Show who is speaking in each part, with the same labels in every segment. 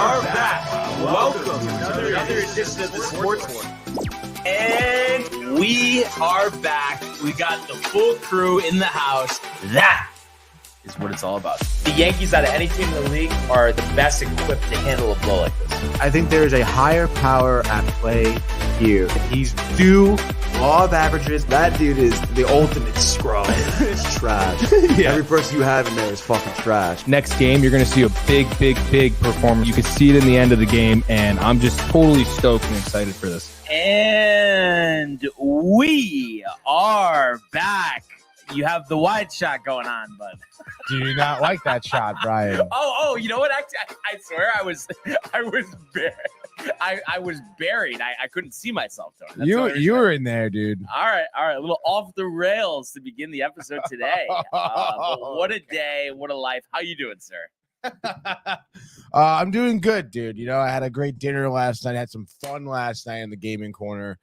Speaker 1: are back. Welcome to another edition of the Sports Corner. And we are back. We got the full crew in the house. That is what it's all about. The Yankees, out of any team in the league, are the best equipped to handle a blow like this.
Speaker 2: I think there is a higher power at play here. He's due law of averages. That dude is the ultimate scrub. It's trash. Yeah. Every person you have in there is fucking trash.
Speaker 3: Next game, you're going to see a big performance. You can see it in the end of the game, and I'm just totally stoked and excited for this.
Speaker 1: And we are back. You have the wide shot going on, bud.
Speaker 3: Do you not like that shot, Brian?
Speaker 1: Oh, you know what? Actually, I swear I was buried. I couldn't see myself, Tony.
Speaker 3: You were in there, dude.
Speaker 1: All right. A little off the rails to begin the episode today. But what a day, what a life. How you doing, sir?
Speaker 3: I'm doing good, dude. You know, I had a great dinner last night. I had some fun last night in the gaming corner.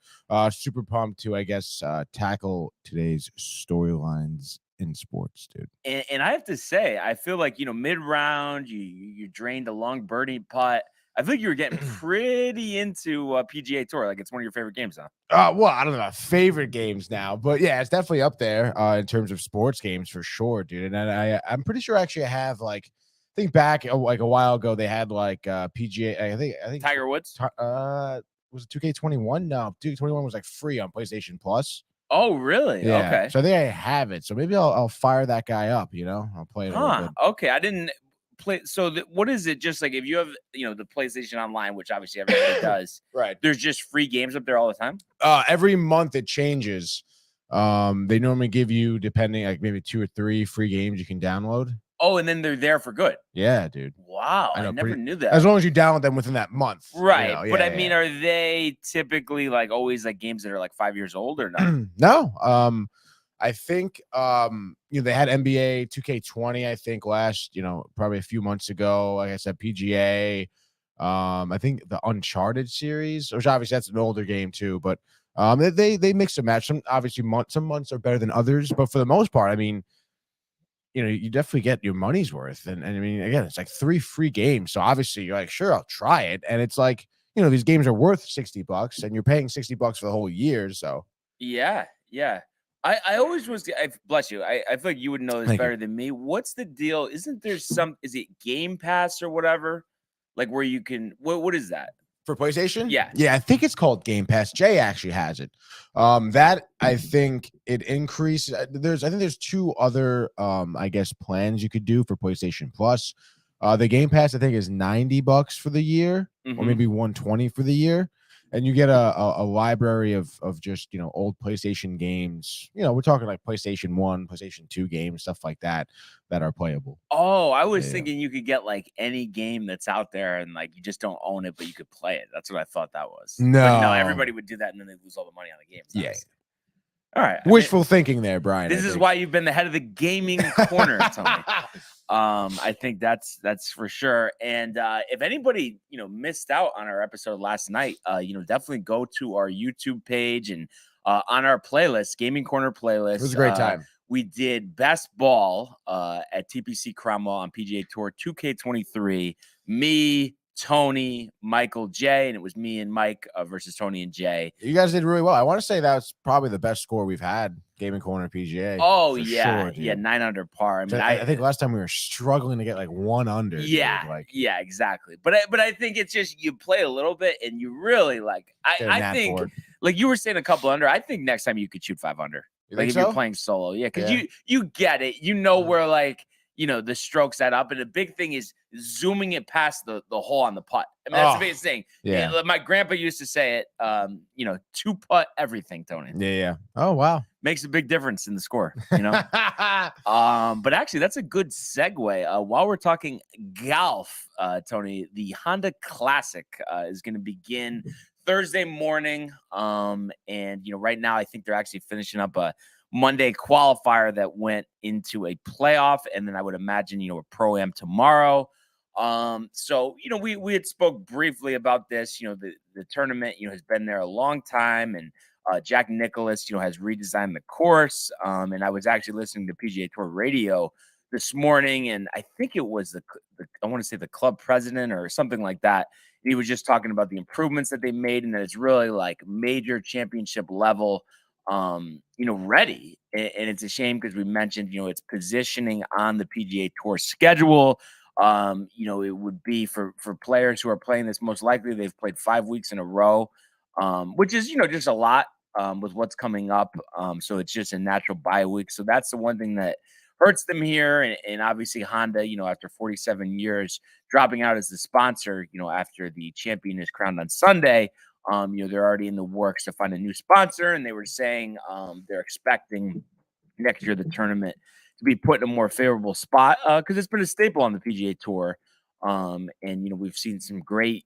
Speaker 3: Super pumped to, I guess, tackle today's storylines in sports, dude.
Speaker 1: And I have to say, I feel like, mid-round, you drained a long birdie putt. I think you were getting pretty into PGA Tour. Like, it's one of your favorite games, huh?
Speaker 3: Well, I don't know about favorite games now, but yeah, it's definitely up there in terms of sports games for sure, dude. And I'm pretty sure actually I have like, I think back like a while ago they had like PGA. I think
Speaker 1: Tiger Woods.
Speaker 3: Was it 2K21? No, 2K21 was like free on PlayStation Plus.
Speaker 1: Oh, really?
Speaker 3: Yeah.
Speaker 1: Okay.
Speaker 3: So I think I have it. So maybe I'll fire that guy up. I'll play it.
Speaker 1: Okay. I didn't play. So what is it? Just like if you have the PlayStation Online, which obviously everybody does,
Speaker 3: right?
Speaker 1: There's just free games up there all the time.
Speaker 3: Every month it changes. They normally give you, depending, like maybe 2 or 3 free games you can download.
Speaker 1: Oh, and then they're there for good.
Speaker 3: Yeah, dude.
Speaker 1: Wow, I never knew that.
Speaker 3: As long as you download them within that month,
Speaker 1: right? But I mean, are they typically like always like games that are like 5 years old or not?
Speaker 3: No. I think they had NBA 2K20. I think last probably a few months ago. Like I said, PGA. I think the Uncharted series, which obviously that's an older game too, but they mix and match. Some months are better than others, but for the most part, I mean, you definitely get your money's worth. And I mean, again, it's like 3 free games. So obviously you're like, sure, I'll try it. And it's like, these games are worth $60 and you're paying $60 for the whole year. So
Speaker 1: yeah. I always was, bless you. I feel like you would know this better than me. What's the deal? Isn't there is it Game Pass or whatever? Like where you can, what is that?
Speaker 3: For PlayStation?
Speaker 1: Yeah,
Speaker 3: I think it's called Game Pass. Jay actually has it. That I think it increases. I think there's 2 other I guess plans you could do for PlayStation Plus. The Game Pass I think is $90 for the year, or maybe $120 for the year, and you get a library of just old PlayStation games. We're talking like PlayStation 1, PlayStation 2 games, stuff like that are playable.
Speaker 1: Oh, I was thinking you could get like any game that's out there and like you just don't own it, but you could play it. That's what I thought that was.
Speaker 3: No,
Speaker 1: everybody would do that and then they lose all the money on the games.
Speaker 3: Yeah.
Speaker 1: All right.
Speaker 3: Wishful thinking there, Brian.
Speaker 1: This is why you've been the head of the gaming corner, Tony. I think that's for sure. And if anybody missed out on our episode last night, definitely go to our YouTube page and on our playlist, Gaming Corner playlist.
Speaker 3: It was a great time.
Speaker 1: We did best ball at TPC Cromwell on PGA Tour 2K23. Me, Tony, Michael, Jay, and it was me and Mike versus Tony and Jay.
Speaker 3: You guys did really well. I want to say that's probably the best score we've had, Gaming Corner PGA.
Speaker 1: Oh, yeah. Sure, 9 under par. I mean,
Speaker 3: I think last time we were struggling to get like 1 under.
Speaker 1: Yeah, yeah, exactly. But I think it's just you play a little bit and you really like. I think like you were saying a couple under. I think next time you could shoot 5 under. Like if you're playing solo, because you get it. Where like the strokes that up, and the big thing is zooming it past the hole on the putt. I mean, that's the biggest thing. Yeah. My grandpa used to say it. 2-putt everything, Tony.
Speaker 3: Yeah. Oh wow,
Speaker 1: makes a big difference in the score. But actually, that's a good segue. While we're talking golf, Tony, the Honda Classic is going to begin Thursday morning. And right now I think they're actually finishing up a Monday qualifier that went into a playoff, and then I would imagine a pro-am tomorrow. So we had spoke briefly about this. The tournament has been there a long time, and Jack Nicklaus has redesigned the course. And I was actually listening to PGA Tour radio this morning, and I think it was I want to say the club president or something like that. He was just talking about the improvements that they made and that it's really like major championship level, ready. And it's a shame because we mentioned, it's positioning on the PGA Tour schedule. It would be for players who are playing this, most likely they've played 5 weeks in a row, which is, just a lot with what's coming up. So it's just a natural bye week. So that's the one thing that hurts them here. And obviously Honda, after 47 years dropping out as the sponsor, after the champion is crowned on Sunday, they're already in the works to find a new sponsor. And they were saying they're expecting next year the tournament to be put in a more favorable spot because it's been a staple on the PGA Tour. And we've seen some great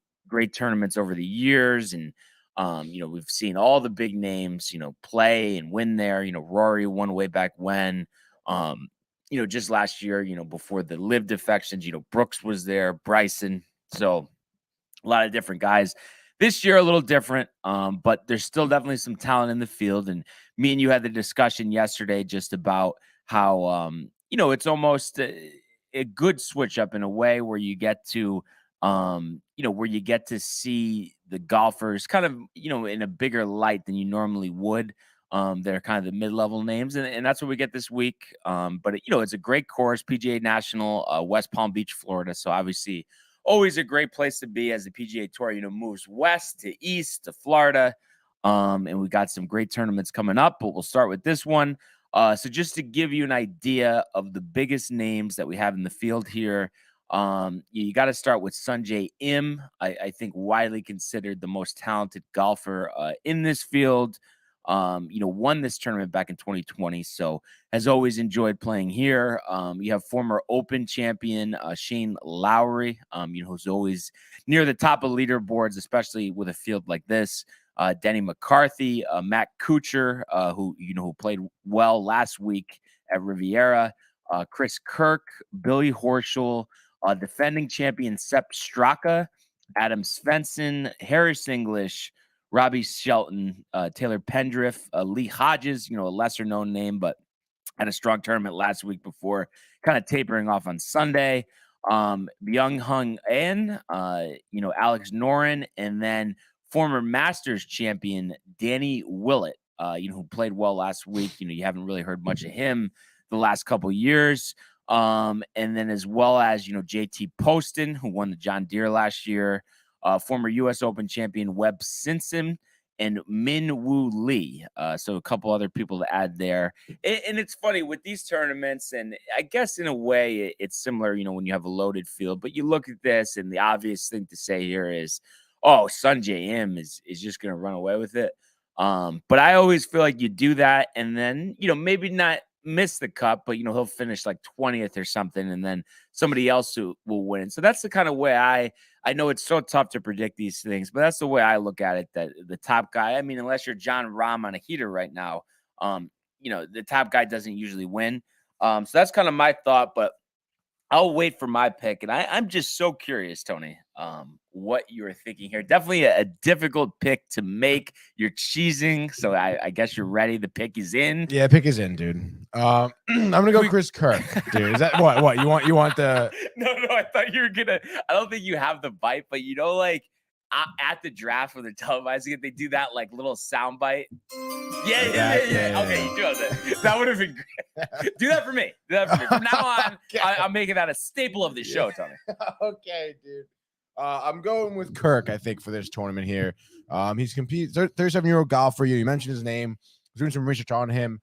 Speaker 1: tournaments over the years, and we've seen all the big names, play and win there. Rory won way back when. Just last year, before the live defections, Brooks was there, Bryson. So a lot of different guys. This year, a little different, but there's still definitely some talent in the field. And me and you had the discussion yesterday just about how, it's almost a good switch up in a way where you get to, where you get to see the golfers kind of, in a bigger light than you normally would. They're kind of the mid-level names, and that's what we get this week. But it's a great course, PGA National, West Palm Beach, Florida. So obviously always a great place to be as the PGA Tour, moves west to east to Florida. And we got some great tournaments coming up, but we'll start with this one. So just to give you an idea of the biggest names that we have in the field here, you got to start with Sungjae Im. I think widely considered the most talented golfer in this field. Won this tournament back in 2020, so has always enjoyed playing here. You have former Open champion Shane Lowry, who's always near the top of leaderboards, especially with a field like this. Denny McCarthy, Matt Kuchar, who played well last week at Riviera. Chris Kirk, Billy Horschel, defending champion Sepp Straka, Adam Svensson, Harris English, Robbie Shelton, Taylor Pendriff, Lee Hodges, a lesser known name, but had a strong tournament last week before kind of tapering off on Sunday. Byung Hung An, Alex Noren, and then former Masters champion Danny Willett, who played well last week. You haven't really heard much of him the last couple of years. And then as well as, JT Poston, who won the John Deere last year, former U.S. Open champion Webb Simpson, and Min Woo Lee. So a couple other people to add there. And it's funny with these tournaments, and I guess in a way it's similar, when you have a loaded field, but you look at this and the obvious thing to say here is, oh, Sungjae Im is just going to run away with it. But I always feel like you do that and then, maybe not miss the cut, but, he'll finish like 20th or something, and then somebody else who will win. So that's the kind of way I know it's so tough to predict these things, but that's the way I look at it, that the top guy, I mean, unless you're John Rahm on a heater right now, the top guy doesn't usually win. So that's kind of my thought, but I'll wait for my pick. And I'm just so curious, Tony, what you're thinking here. Definitely a difficult pick to make. You're cheesing, so I guess you're ready. The pick is in.
Speaker 3: Yeah, pick is in, dude. I'm gonna go Chris Kirk, dude. Is that what you want the?
Speaker 1: No, I thought you were gonna. I don't think you have the bite, but like at the draft when they're televising it, they do that like little sound bite. Yeah. Okay, you do that. That would have been great. Do that for me. From now on, okay. I'm making that a staple of the show, Tony.
Speaker 3: Okay, dude. I'm going with Kirk, I think, for this tournament here. He's competed 37-year-old golfer. You mentioned his name. I was doing some research on him.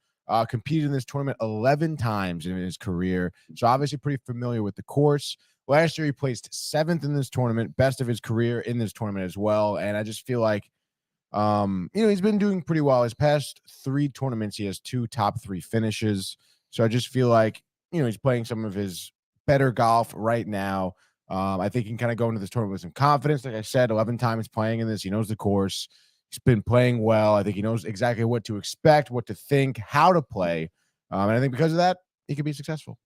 Speaker 3: Competed in this tournament 11 times in his career. So obviously pretty familiar with the course. Last year, he placed 7th in this tournament, best of his career in this tournament as well. And I just feel like, he's been doing pretty well. His past 3 tournaments, he has 2 top 3 finishes. So I just feel like, he's playing some of his better golf right now. I think he can kind of go into this tournament with some confidence. Like I said, 11 times playing in this. He knows the course. He's been playing well. I think he knows exactly what to expect, what to think, how to play. And I think because of that, he could be successful.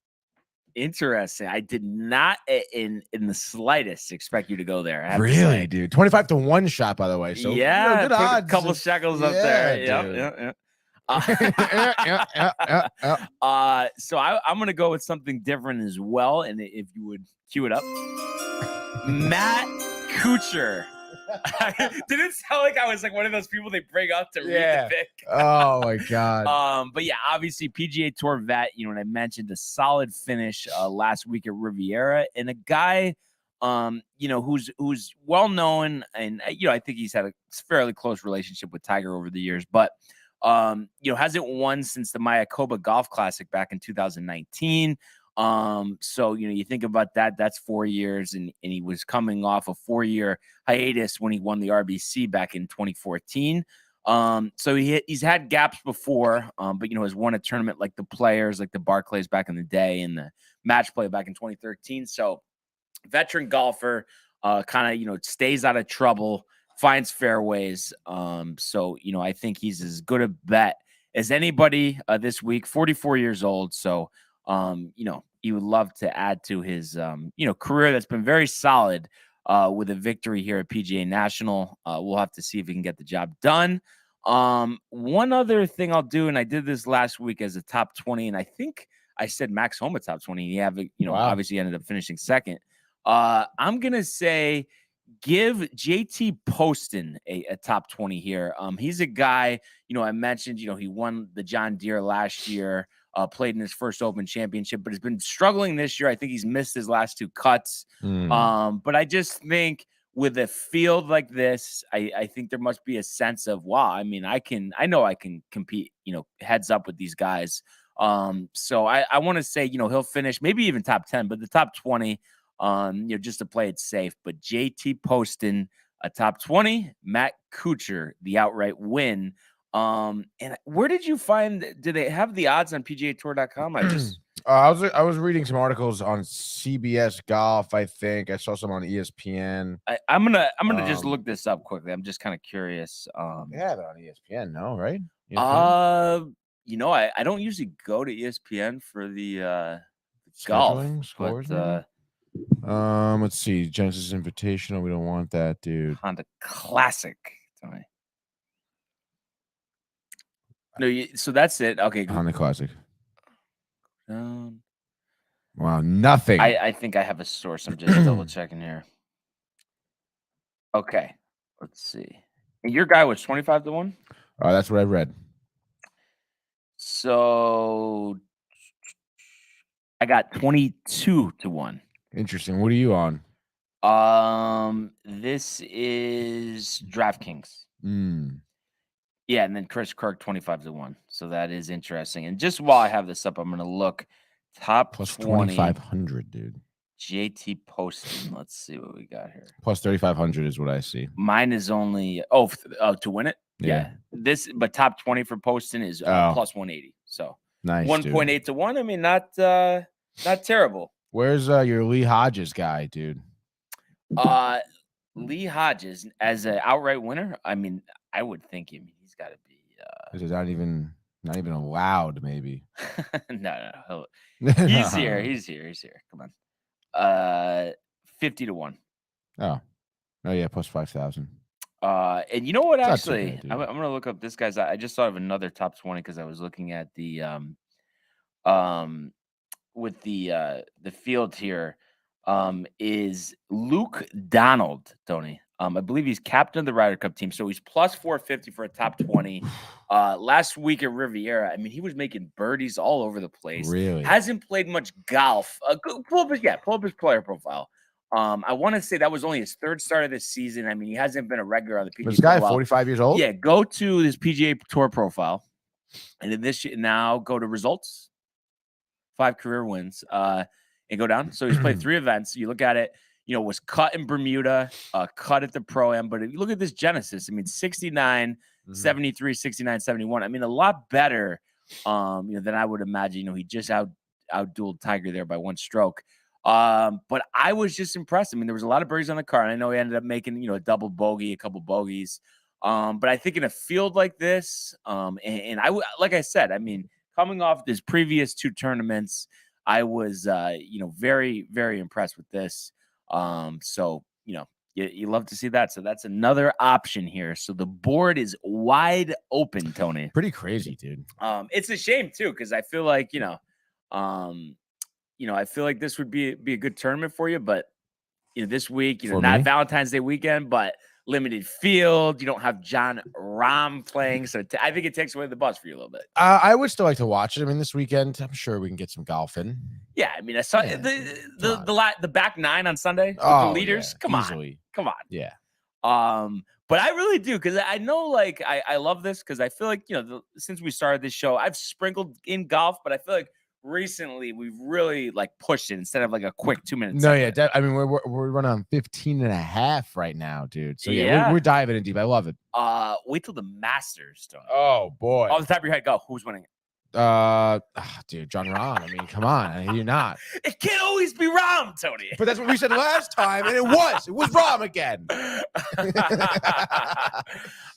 Speaker 1: Interesting. I did not in the slightest expect you to go there.
Speaker 3: Really, dude? 25-1 shot, by the way. So
Speaker 1: yeah,
Speaker 3: good odds.
Speaker 1: A couple shekels up there. Yeah. So I'm gonna go with something different as well, and if you would cue it up. Matt Kuchar. Did it sound like I was like one of those people they bring up to read the pick?
Speaker 3: Oh my God.
Speaker 1: But yeah, obviously PGA Tour vet, you know, and I mentioned a solid finish last week at Riviera, and a guy you know, who's well known, and you know, I think he's had a fairly close relationship with Tiger over the years, but you know, hasn't won since the Mayakoba Golf Classic back in 2019. So you know, you think about that, that's 4 years, and he was coming off a 4-year hiatus when he won the RBC back in 2014. So he's had gaps before, but you know, has won a tournament like the Players, like the Barclays back in the day, and the Match Play back in 2013. So veteran golfer, kind of, you know, stays out of trouble, finds fairways. So, you know, I think he's as good a bet as anybody this week, 44 years old. So, you know, he would love to add to his, you know, career that's been very solid with a victory here at PGA National. We'll have to see if he can get the job done. One other thing I'll do, and I did this last week as a top 20, and I think I said Max Homa top 20. You know, obviously ended up finishing second. I'm gonna say give JT Poston a top 20 here. He's a guy, you know, I mentioned, you know, he won the John Deere last year, played in his first Open Championship, but has been struggling this year. I think he's missed his last 2 cuts. But I just think with a field like this, I think there must be a sense of, wow, I mean, I know I can compete, you know, heads up with these guys. So I want to say, you know, he'll finish maybe even top 10, but the top 20, you know, just to play it safe. But JT Poston, a top 20, Matt Kuchar, the outright win. And where did you find, do they have the odds on PGAtour.com?
Speaker 3: I was reading some articles on CBS Golf. I think I saw some on ESPN.
Speaker 1: I'm gonna just look this up quickly. I'm just kind of curious.
Speaker 3: Yeah, they're on ESPN, no, right? ESPN?
Speaker 1: You know, I don't usually go to ESPN for the
Speaker 3: Scheduling,
Speaker 1: golf,
Speaker 3: scores,
Speaker 1: but
Speaker 3: let's see, Genesis Invitational. We don't want that, dude.
Speaker 1: Honda Classic. No, so that's it. Okay,
Speaker 3: Honda Classic.
Speaker 1: Wow,
Speaker 3: nothing.
Speaker 1: I think I have a source. I'm just double checking here. Okay, let's see. And your guy was 25 to 1.
Speaker 3: That's what I read.
Speaker 1: So I got 22 to 1.
Speaker 3: Interesting. What are you on?
Speaker 1: This is DraftKings. Yeah, and then Chris Kirk 25 to 1. So that is interesting. And just while I have this up, I'm gonna look top
Speaker 3: plus
Speaker 1: 20,
Speaker 3: 2,500, dude.
Speaker 1: JT Poston. Let's see what we got here.
Speaker 3: Plus 3,500 is what I see.
Speaker 1: Mine is only to win it. Yeah. But top 20 for Poston is plus 180. So
Speaker 3: nice.
Speaker 1: 1.8 to 1. I mean, not terrible.
Speaker 3: Where's your Lee Hodges guy, dude?
Speaker 1: Lee Hodges as an outright winner. I mean, I would think he's got to be.
Speaker 3: Is not even allowed, maybe.
Speaker 1: No. He's here. He's here. Come on. 50 to 1. Oh
Speaker 3: yeah, plus 5,000.
Speaker 1: And you know what? Actually, I'm gonna look up this guy's. I just thought of another top 20 because I was looking at the with the field here. Is Luke Donald, Tony. I believe he's captain of the Ryder Cup team, so he's plus 450 for a top 20. Last week at Riviera, I mean, he was making birdies all over the place.
Speaker 3: Really?
Speaker 1: Hasn't played much golf. Pull up his player profile. I want to say that was only his 3rd start of this season. I mean, he hasn't been a regular on the PGA.
Speaker 3: This guy, 45 years old?
Speaker 1: Yeah, go to his PGA Tour profile. And in this now go to results. 5 career wins. And go down. So he's played 3 events. You look at it, you know, was cut in Bermuda, cut at the Pro-Am. But if you look at this Genesis, I mean, 69, 73, 69, 71. I mean, a lot better, you know, than I would imagine. You know, he just outdueled Tiger there by 1 stroke. But I was just impressed. I mean, there was a lot of birdies on the card. I know he ended up making, you know, a double bogey, a couple bogeys. But I think in a field like this, and like I said, I mean, coming off his previous 2 tournaments, I was, you know, very, very impressed with this. So, you know, you love to see that. So that's another option here. So the board is wide open, Tony.
Speaker 3: Pretty crazy, dude.
Speaker 1: It's a shame too, because I feel like, I feel like this would be a good tournament for you, but this week,
Speaker 3: For
Speaker 1: not
Speaker 3: me?
Speaker 1: Valentine's Day weekend, but limited field. You don't have John Rahm playing. So I think it takes away the buzz for you a little bit.
Speaker 3: I would still like to watch it. I mean, this weekend, I'm sure we can get some golf in.
Speaker 1: Yeah. I mean, I saw
Speaker 3: Yeah,
Speaker 1: the back nine on Sunday with the leaders.
Speaker 3: Yeah,
Speaker 1: Come
Speaker 3: easily.
Speaker 1: on.
Speaker 3: Yeah.
Speaker 1: But I really do, because I know, like, I love this, because I feel like, since we started this show, I've sprinkled in golf, but I feel like recently we've really like pushed it instead of like a quick 2 minutes.
Speaker 3: No, yeah. I mean, we're running on 15 and a half right now, dude. So yeah, we're diving in deep. I love it.
Speaker 1: Wait till the Masters, Tony.
Speaker 3: Oh boy.
Speaker 1: Off the top of your head, go. Who's winning it?
Speaker 3: Dude, John Rahm. I mean, come on. You're not.
Speaker 1: It can't always be Rahm, Tony.
Speaker 3: But that's what we said last time, and it was Rahm again.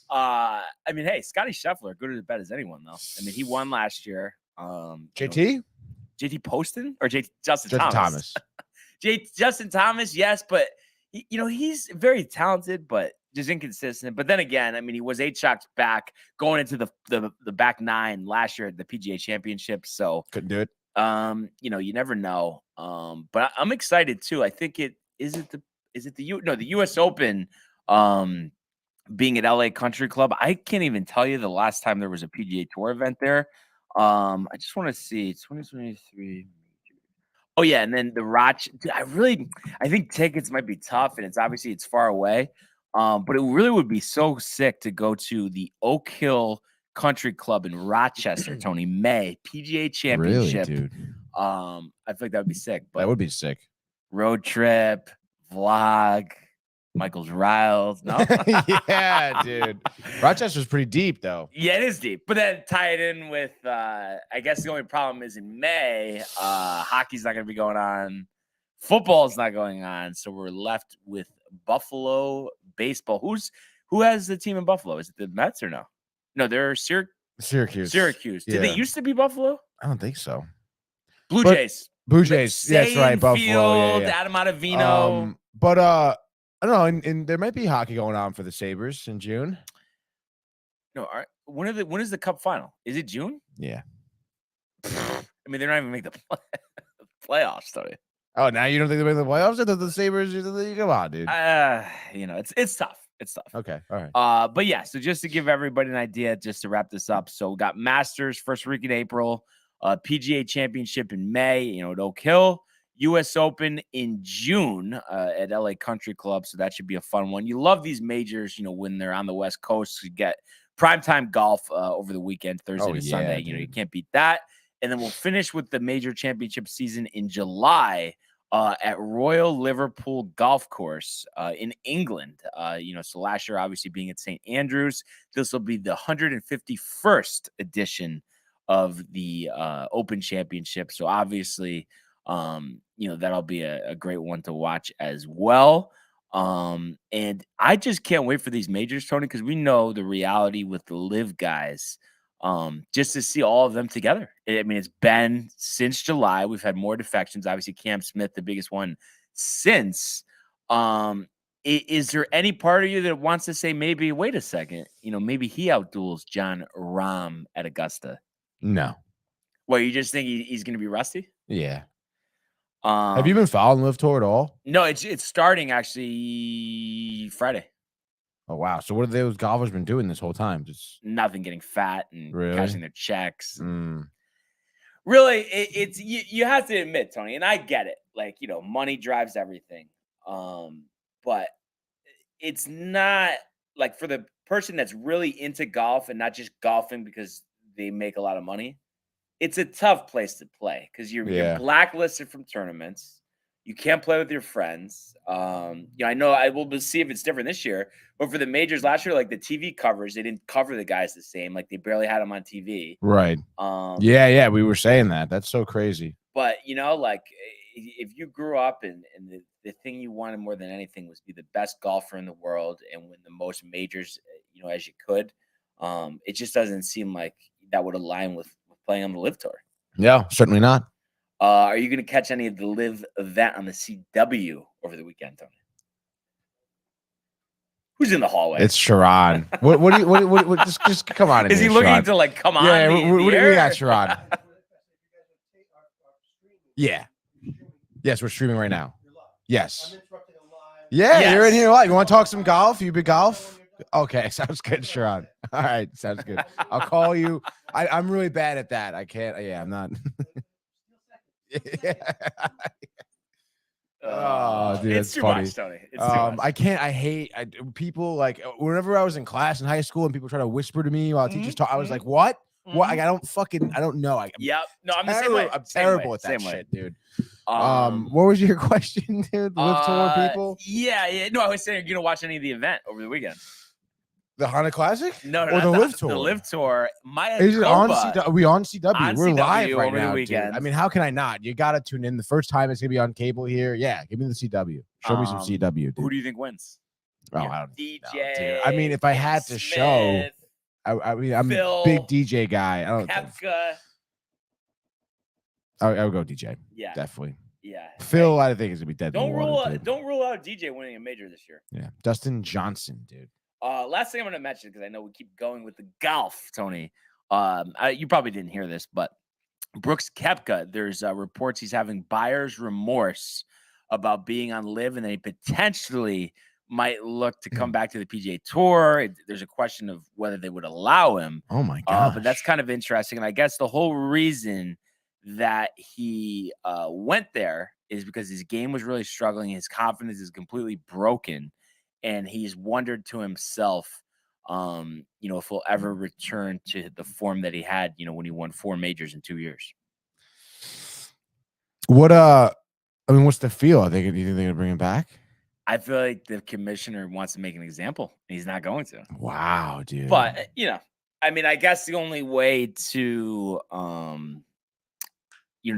Speaker 1: I mean, hey, Scotty Scheffler, good as bad as anyone, though. I mean, he won last year.
Speaker 3: JT
Speaker 1: Poston or Justin
Speaker 3: Thomas?
Speaker 1: Justin Thomas, yes, but he's very talented, but just inconsistent. But then again, I mean, he was 8 shots back going into the back 9 last year at the PGA Championship, so
Speaker 3: couldn't do it.
Speaker 1: You never know. But I'm excited too. I think the US Open being at LA Country Club. I can't even tell you the last time there was a PGA Tour event there. I just want to see 2023. Oh yeah, and then the I think tickets might be tough, and it's far away. But it really would be so sick to go to the Oak Hill Country Club in Rochester, Tony, May PGA Championship.
Speaker 3: Really, dude?
Speaker 1: I feel like that would be sick. But
Speaker 3: that would be sick.
Speaker 1: Road trip, vlog. Michael's riled. No?
Speaker 3: Yeah, dude. Rochester's pretty deep, though.
Speaker 1: Yeah, it is deep. But then tie it in with, I guess the only problem is in May, hockey's not going to be going on. Football's not going on. So we're left with Buffalo baseball. Who has the team in Buffalo? Is it the Mets or no? No, they're Syracuse. Did they used to be Buffalo?
Speaker 3: I don't think so.
Speaker 1: Blue Jays.
Speaker 3: Yes, right. Buffalo.
Speaker 1: Field,
Speaker 3: Yeah.
Speaker 1: Adam Ottavino.
Speaker 3: But I don't know, and there might be hockey going on for the Sabres in June.
Speaker 1: No, when is the Cup final? Is it June?
Speaker 3: Yeah.
Speaker 1: I mean, they're not even making the playoffs, Tony.
Speaker 3: Oh, now you don't think they're making the playoffs? The Sabres, come on, dude.
Speaker 1: It's tough. It's tough.
Speaker 3: Okay, all right.
Speaker 1: But yeah, so just to give everybody an idea, just to wrap this up. So we got Masters first week in April, PGA Championship in May, at Oak Hill. US Open in June at LA Country Club. So that should be a fun one. You love these majors, when they're on the West Coast. You get primetime golf over the weekend, Thursday to Sunday.
Speaker 3: Dude.
Speaker 1: You can't beat that. And then we'll finish with the major championship season in July at Royal Liverpool Golf Course in England. So last year, obviously being at St. Andrews, this will be the 151st edition of the Open Championship. So obviously, that'll be a great one to watch as well. And I just can't wait for these majors, Tony, because we know the reality with the live guys, just to see all of them together. I mean, it's been since July. We've had more defections. Obviously, Cam Smith, the biggest one since. Is there any part of you that wants to say, maybe, wait a second, maybe he outduels John Rahm at Augusta?
Speaker 3: No.
Speaker 1: Well, you just think he's going to be rusty?
Speaker 3: Yeah. Have you been following Live Tour at all?
Speaker 1: No, it's starting actually Friday.
Speaker 3: Oh wow! So what have those golfers been doing this whole time? Just
Speaker 1: nothing, getting fat and cashing their checks. Really, it's you have to admit, Tony, and I get it. Like, money drives everything. But it's not like for the person that's really into golf and not just golfing because they make a lot of money. It's a tough place to play because you're blacklisted from tournaments. You can't play with your friends. I know I will see if it's different this year, but for the majors last year, like the TV covers, they didn't cover the guys the same. Like they barely had them on TV.
Speaker 3: Right. Yeah. We were saying that. That's so crazy.
Speaker 1: But, like if you grew up and the thing you wanted more than anything was be the best golfer in the world and win the most majors, as you could, it just doesn't seem like that would align with playing on the Live Tour.
Speaker 3: Yeah, certainly not.
Speaker 1: Are you going to catch any of the Live event on the CW over the weekend, Tony? Who's in the hallway?
Speaker 3: It's Sharon. What just come on in.
Speaker 1: Is he looking
Speaker 3: Sharon.
Speaker 1: to come on?
Speaker 3: Yeah, what do we got, Sharon? Yeah. Yes, we're streaming right now. Yes. Yeah, you're in here live. You want to talk some golf? You big golf? Okay, sounds good, Sharon. All right, sounds good. I'll call you. I'm really bad at that. I can't. Yeah, I'm not. Oh, dude,
Speaker 1: it's
Speaker 3: that's
Speaker 1: too
Speaker 3: funny.
Speaker 1: much, Tony. It's too much.
Speaker 3: I can't. I hate people like whenever I was in class in high school and people try to whisper to me while teachers talk. I was like, "What? What? Like, I don't know."
Speaker 1: Yep. No, I'm the same way.
Speaker 3: I'm terrible at that
Speaker 1: same
Speaker 3: shit, dude.
Speaker 1: What
Speaker 3: was your question, dude? The live tour people?
Speaker 1: Yeah. No, I was saying, you gonna watch any of the event over the weekend?
Speaker 3: The Honda Classic?
Speaker 1: No,
Speaker 3: or the live tour?
Speaker 1: The live tour.
Speaker 3: Is it on CW? Are we on CW?
Speaker 1: On
Speaker 3: We're
Speaker 1: CW
Speaker 3: live right
Speaker 1: over
Speaker 3: now,
Speaker 1: the weekend.
Speaker 3: dude. I mean, how can I not? You gotta tune in. The first time it's gonna be on cable here. Yeah, give me the CW. Show me some CW, dude.
Speaker 1: Who do you think wins?
Speaker 3: Oh, I don't
Speaker 1: DJ.
Speaker 3: know, dude. I mean, if I had to show, I mean, I'm
Speaker 1: Phil,
Speaker 3: a big DJ guy. I don't think.
Speaker 1: Kepka.
Speaker 3: I would go DJ.
Speaker 1: Yeah,
Speaker 3: definitely.
Speaker 1: Yeah,
Speaker 3: Phil, I think is gonna be dead.
Speaker 1: Don't rule out DJ winning a major this year.
Speaker 3: Yeah, Dustin Johnson, dude.
Speaker 1: Last thing I'm going to mention, because I know we keep going with the golf, Tony. You probably didn't hear this, but Brooks Koepka, there's reports he's having buyer's remorse about being on live, and then he potentially might look to come back to the PGA Tour. There's a question of whether they would allow him.
Speaker 3: Oh my god!
Speaker 1: But that's kind of interesting, and I guess the whole reason that he went there is because his game was really struggling. His confidence is completely broken. And he's wondered to himself, if he'll ever return to the form that he had, when he won 4 majors in 2 years.
Speaker 3: What's the feel? Do you think they're gonna bring him back?
Speaker 1: I feel like the commissioner wants to make an example. And he's not going to.
Speaker 3: Wow, dude.
Speaker 1: But I guess the only way to to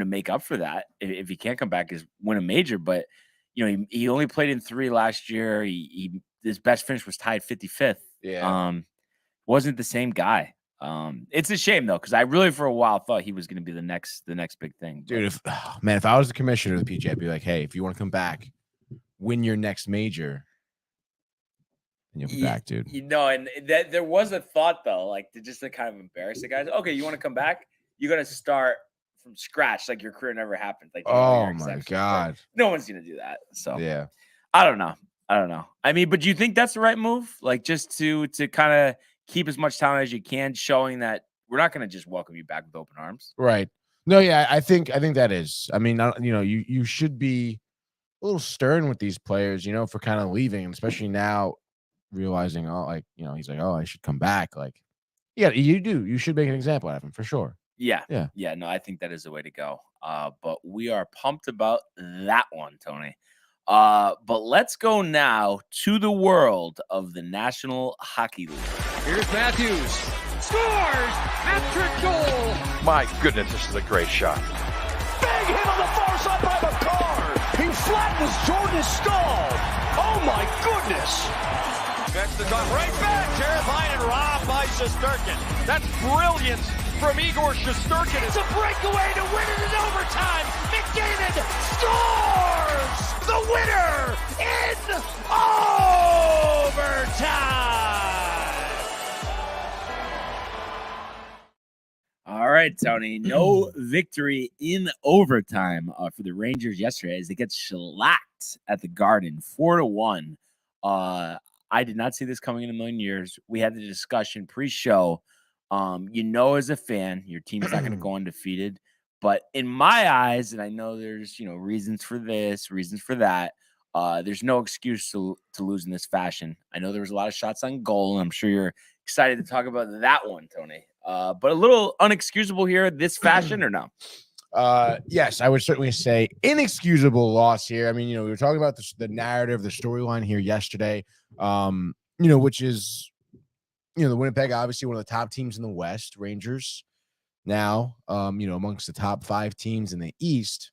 Speaker 1: make up for that, if he can't come back, is win a major. But he only played in 3 last year. His best finish was tied 55th.
Speaker 3: Yeah.
Speaker 1: Wasn't the same guy. It's a shame though, because I really for a while thought he was going to be the next big thing.
Speaker 3: Dude, if I was the commissioner of the PGA, I'd be like, hey, if you want to come back, win your next major, and you'll be back, dude.
Speaker 1: And there was a thought though, like to kind of embarrass the guys. Okay, you want to come back? You got to start from scratch, like your career never happened. Like,
Speaker 3: oh my god,
Speaker 1: like, no one's gonna do that. So
Speaker 3: yeah,
Speaker 1: I don't know. I mean, but do you think that's the right move? Like, just to kind of keep as much talent as you can, showing that we're not gonna just welcome you back with open arms,
Speaker 3: right? No, yeah, I think that is. I mean, you should be a little stern with these players, for kind of leaving, especially now realizing, he's like, oh, I should come back. Like, yeah, you should make an example out of him for sure.
Speaker 1: Yeah. No, I think that is the way to go. But we are pumped about that one, Tony. But let's go now to the world of the National Hockey League.
Speaker 4: Here's Matthews. Scores! Hat-trick goal!
Speaker 5: My goodness, this is a great shot.
Speaker 4: Big hit on the far side by Picard! He flattens Jordan's skull! Oh my goodness!
Speaker 5: That's the dot right back. Terrifying and robbed by Shesterkin. That's brilliance from Igor Shesterkin.
Speaker 4: It's a breakaway to win it in overtime. McDavid scores the winner in overtime.
Speaker 1: All right, Tony. No victory in overtime for the Rangers yesterday as they get shellacked at the Garden 4-1. I did not see this coming in a million years. We had the discussion pre-show. As a fan, your team's not going to go undefeated. But in my eyes, and I know there's, reasons for this, reasons for that, there's no excuse to lose in this fashion. I know there was a lot of shots on goal, and I'm sure you're excited to talk about that one, Tony. But a little unexcusable here, this fashion, or no?
Speaker 3: Yes, I would certainly say inexcusable loss here. I mean, we were talking about the narrative, the storyline here yesterday, which is, the Winnipeg, obviously one of the top teams in the West, Rangers now, amongst the top 5 teams in the East,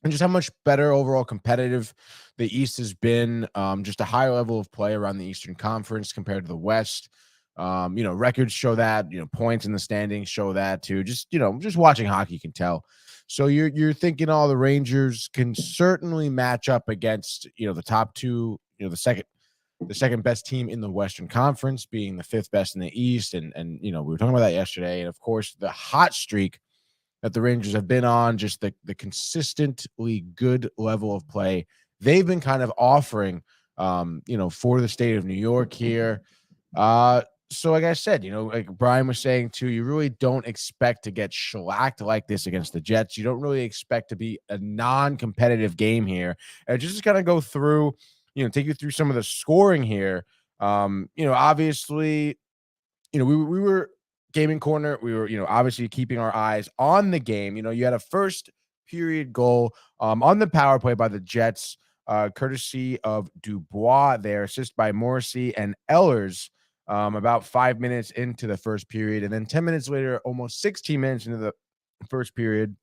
Speaker 3: and just how much better overall competitive the East has been, just a higher level of play around the Eastern Conference compared to the West. Records show that, points in the standings show that too. Just watching hockey, you can tell. So you're thinking, the Rangers can certainly match up against, the top 2, the second best team in the Western Conference being the 5th best in the East. And we were talking about that yesterday. And of course, the hot streak that the Rangers have been on, just the consistently good level of play they've been kind of offering, for the state of New York here. So like I said, like Brian was saying too, you really don't expect to get shellacked like this against the Jets. You don't really expect to be a non-competitive game here. And just kind of go through, take you through some of the scoring here. Obviously, we were gaming corner. We were, obviously keeping our eyes on the game. You had a first period goal on the power play by the Jets, courtesy of Dubois there, assist by Morrissey and Ellers. About 5 minutes into the first period. And then 10 minutes later, almost 16 minutes into the first period,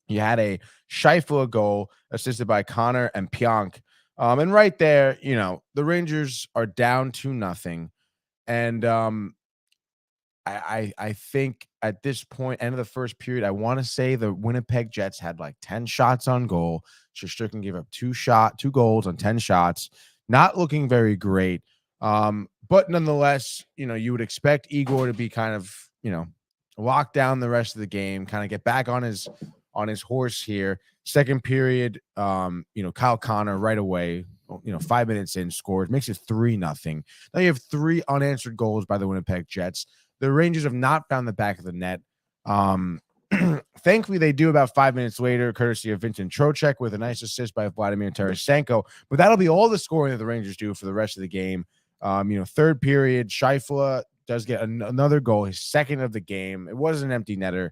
Speaker 3: you had a Scheifele goal assisted by Connor and Pionk. And right there, the Rangers are down 2-0. And I think at this point, end of the first period, I want to say the Winnipeg Jets had like 10 shots on goal. Shesterkin gave up two goals on 10 shots. Not looking very great. But nonetheless, you would expect Igor to be kind of, lock down the rest of the game, kind of get back on his horse here. Second period, Kyle Connor right away, 5 minutes in, scores, makes it 3-0. Now you have 3 unanswered goals by the Winnipeg Jets. The Rangers have not found the back of the net. Thankfully, they do about 5 minutes later, courtesy of Vincent Trocheck with a nice assist by Vladimir Tarasenko. But that'll be all the scoring that the Rangers do for the rest of the game. Third period, Scheifele does get another goal, his second of the game. It was an empty netter.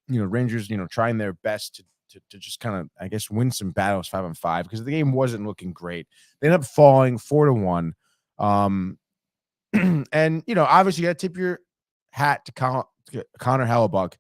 Speaker 3: Rangers, trying their best to just kind of, I guess, win some battles 5-on-5 because the game wasn't looking great. They ended up falling 4-1. And, obviously you got to tip your hat to Connor Hellebuck.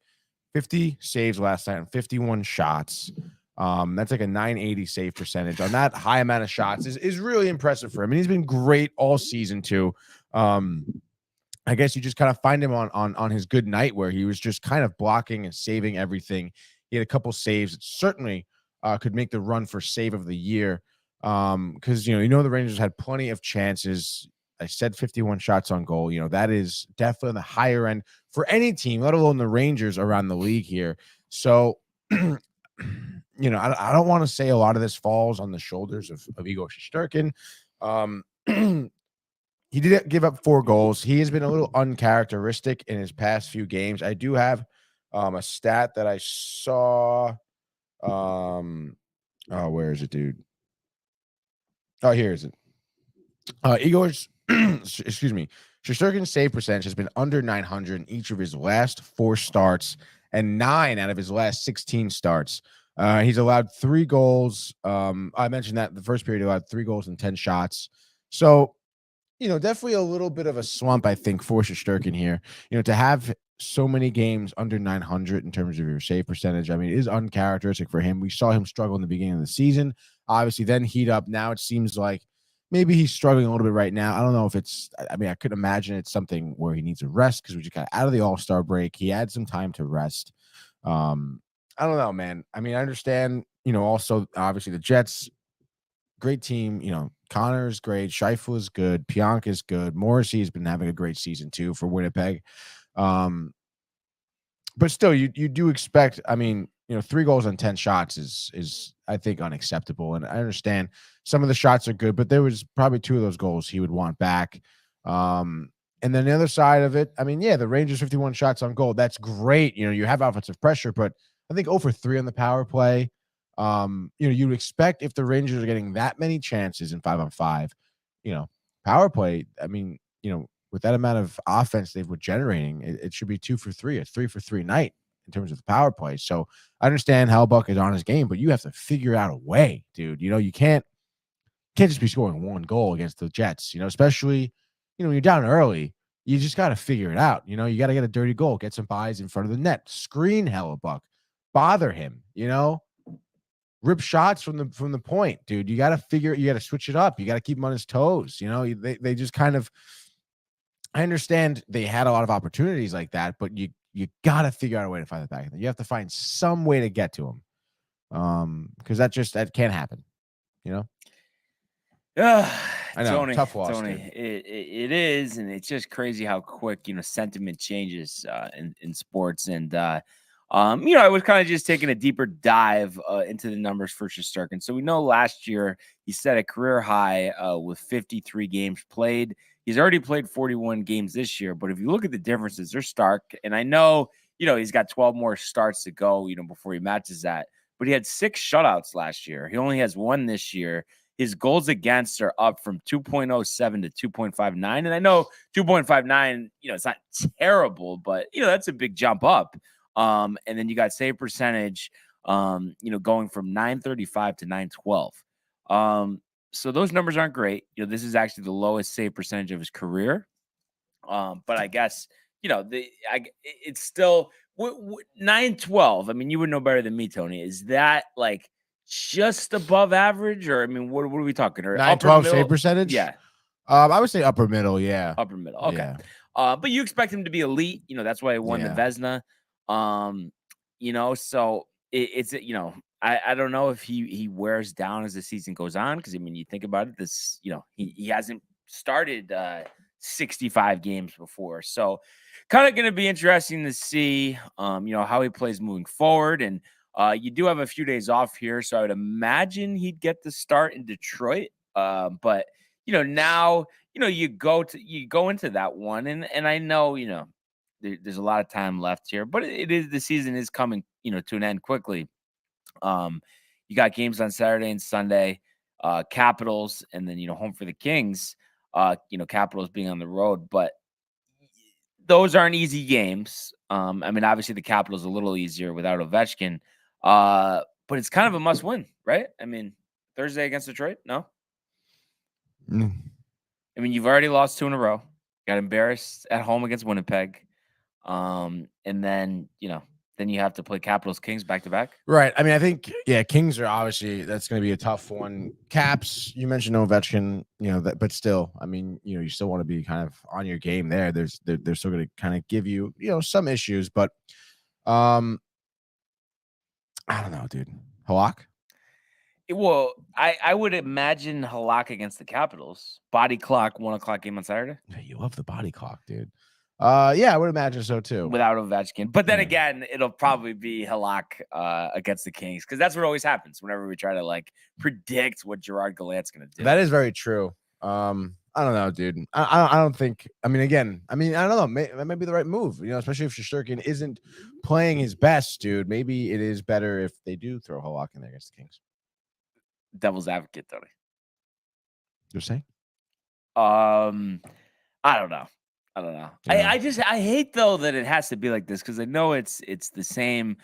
Speaker 3: 50 saves last night and 51 shots. That's like a 980 save percentage on that high amount of shots is really impressive for him. And he's been great all season too. I guess you just kind of find him on his good night where he was just kind of blocking and saving everything. He had a couple saves that certainly could make the run for save of the year. Because the Rangers had plenty of chances. I said 51 shots on goal. That is definitely on the higher end for any team, let alone the Rangers around the league here. So I don't want to say a lot of this falls on the shoulders of Igor Shesterkin. He did give up 4 goals. He has been a little uncharacteristic in his past few games. I do have a stat that I saw. Where is it, dude? Oh, here is it. Igor's, Shesterkin's save percentage has been under 900 in each of his last 4 starts and 9 out of his last 16 starts. He's allowed 3 goals. I mentioned that the first period he allowed 3 goals and 10 shots. So, definitely a little bit of a slump, I think, for Shesterkin here. To have so many games under 900 in terms of your save percentage, I mean, it is uncharacteristic for him. We saw him struggle in the beginning of the season, obviously, then heat up. Now it seems like maybe he's struggling a little bit right now. I don't know if I could imagine it's something where he needs a rest because we just got out of the All-Star break. He had some time to rest. I don't know, man. I mean, I understand, also, obviously, the Jets, great team. Connor's great. Scheifele is good. Pionk is good. Morrissey has been having a great season, too, for Winnipeg. But still, you do expect, 3 goals on 10 shots is I think unacceptable. And I understand some of the shots are good, but there was probably 2 of those goals he would want back. And then the other side of it, the Rangers 51 shots on goal. That's great. You have offensive pressure, but I think 0 for 3 on the power play. You'd expect if the Rangers are getting that many chances in 5-on-5, power play, with that amount of offense they were generating, it should be 2 for 3, a 3 for 3 night in terms of the power play. So I understand Hellebuck is on his game, but you have to figure out a way, dude. You can't just be scoring 1 goal against the Jets, especially, when you're down early, you just got to figure it out. You got to get a dirty goal, get some buys in front of the net, screen Hellebuck, bother him, rip shots from the point, dude. You got to switch it up. You got to keep him on his toes. They just kind of, I understand they had a lot of opportunities like that, but you got to figure out a way to find the back of them. You have to find some way to get to him. Because that can't happen,
Speaker 1: Yeah,
Speaker 3: I know,
Speaker 1: Tony,
Speaker 3: tough loss.
Speaker 1: Tony, it is, and it's just crazy how quick sentiment changes in sports. And I was kind of just taking a deeper dive into the numbers for Shesterkin. So we know last year he set a career high with 53 games played. He's already played 41 games this year, but if you look at the differences, they're stark. And I know, he's got 12 more starts to go, before he matches that. But he had 6 shutouts last year. He only has 1 this year. His goals against are up from 2.07 to 2.59. And I know 2.59, it's not terrible, but, that's a big jump up. And then you got save percentage, going from 935 to 912. So those numbers aren't great. This is actually the lowest save percentage of his career. But I guess, it's still 912. I mean, you would know better than me, Tony. Is that like just above average, or I mean, what are we talking? Or
Speaker 3: 912 save percentage?
Speaker 1: Yeah.
Speaker 3: I would say upper middle. Yeah.
Speaker 1: Upper middle. Okay.
Speaker 3: Yeah.
Speaker 1: But you expect him to be elite. That's why he won the Vezina. So it's I don't know if he wears down as the season goes on, because I mean, you think about it, this he hasn't started 65 games before, so kind of going to be interesting to see how he plays moving forward. And you do have a few days off here, so I would imagine he'd get the start in Detroit. But now you go into that one, and I know there's a lot of time left here, but the season is coming to an end quickly. You got games on Saturday and Sunday, Capitals, and then home for the Kings. Capitals being on the road, but those aren't easy games. I mean, obviously the Capitals a little easier without Ovechkin, but it's kind of a must win, right? I mean, Thursday against Detroit, no. I mean, you've already lost 2 in a row. Got embarrassed at home against Winnipeg, and then then you have to play Capitals Kings back to back.
Speaker 3: Right. I mean, I think, Kings are obviously, that's going to be a tough one. Caps, you mentioned Ovechkin, but still, I mean, you still want to be kind of on your game there. They're still going to kind of give you, some issues, but I don't know, dude. Halak?
Speaker 1: Well, I would imagine Halak against the Capitals. Body clock, 1 o'clock game on Saturday.
Speaker 3: Yeah, you love the body clock, dude. I would imagine so too.
Speaker 1: Without Ovechkin. But then again, it'll probably be Halak against the Kings, because that's what always happens whenever we try to predict what Gerard Goulet's going to do.
Speaker 3: That is very true. I don't know, dude. I don't think. I don't know. That might be the right move. Especially if Shesterkin isn't playing his best, dude. Maybe it is better if they do throw Halak in there against the Kings.
Speaker 1: Devil's advocate, Tony.
Speaker 3: You're saying?
Speaker 1: I don't know.
Speaker 3: Yeah.
Speaker 1: I hate though that it has to be like this, because I know it's the same,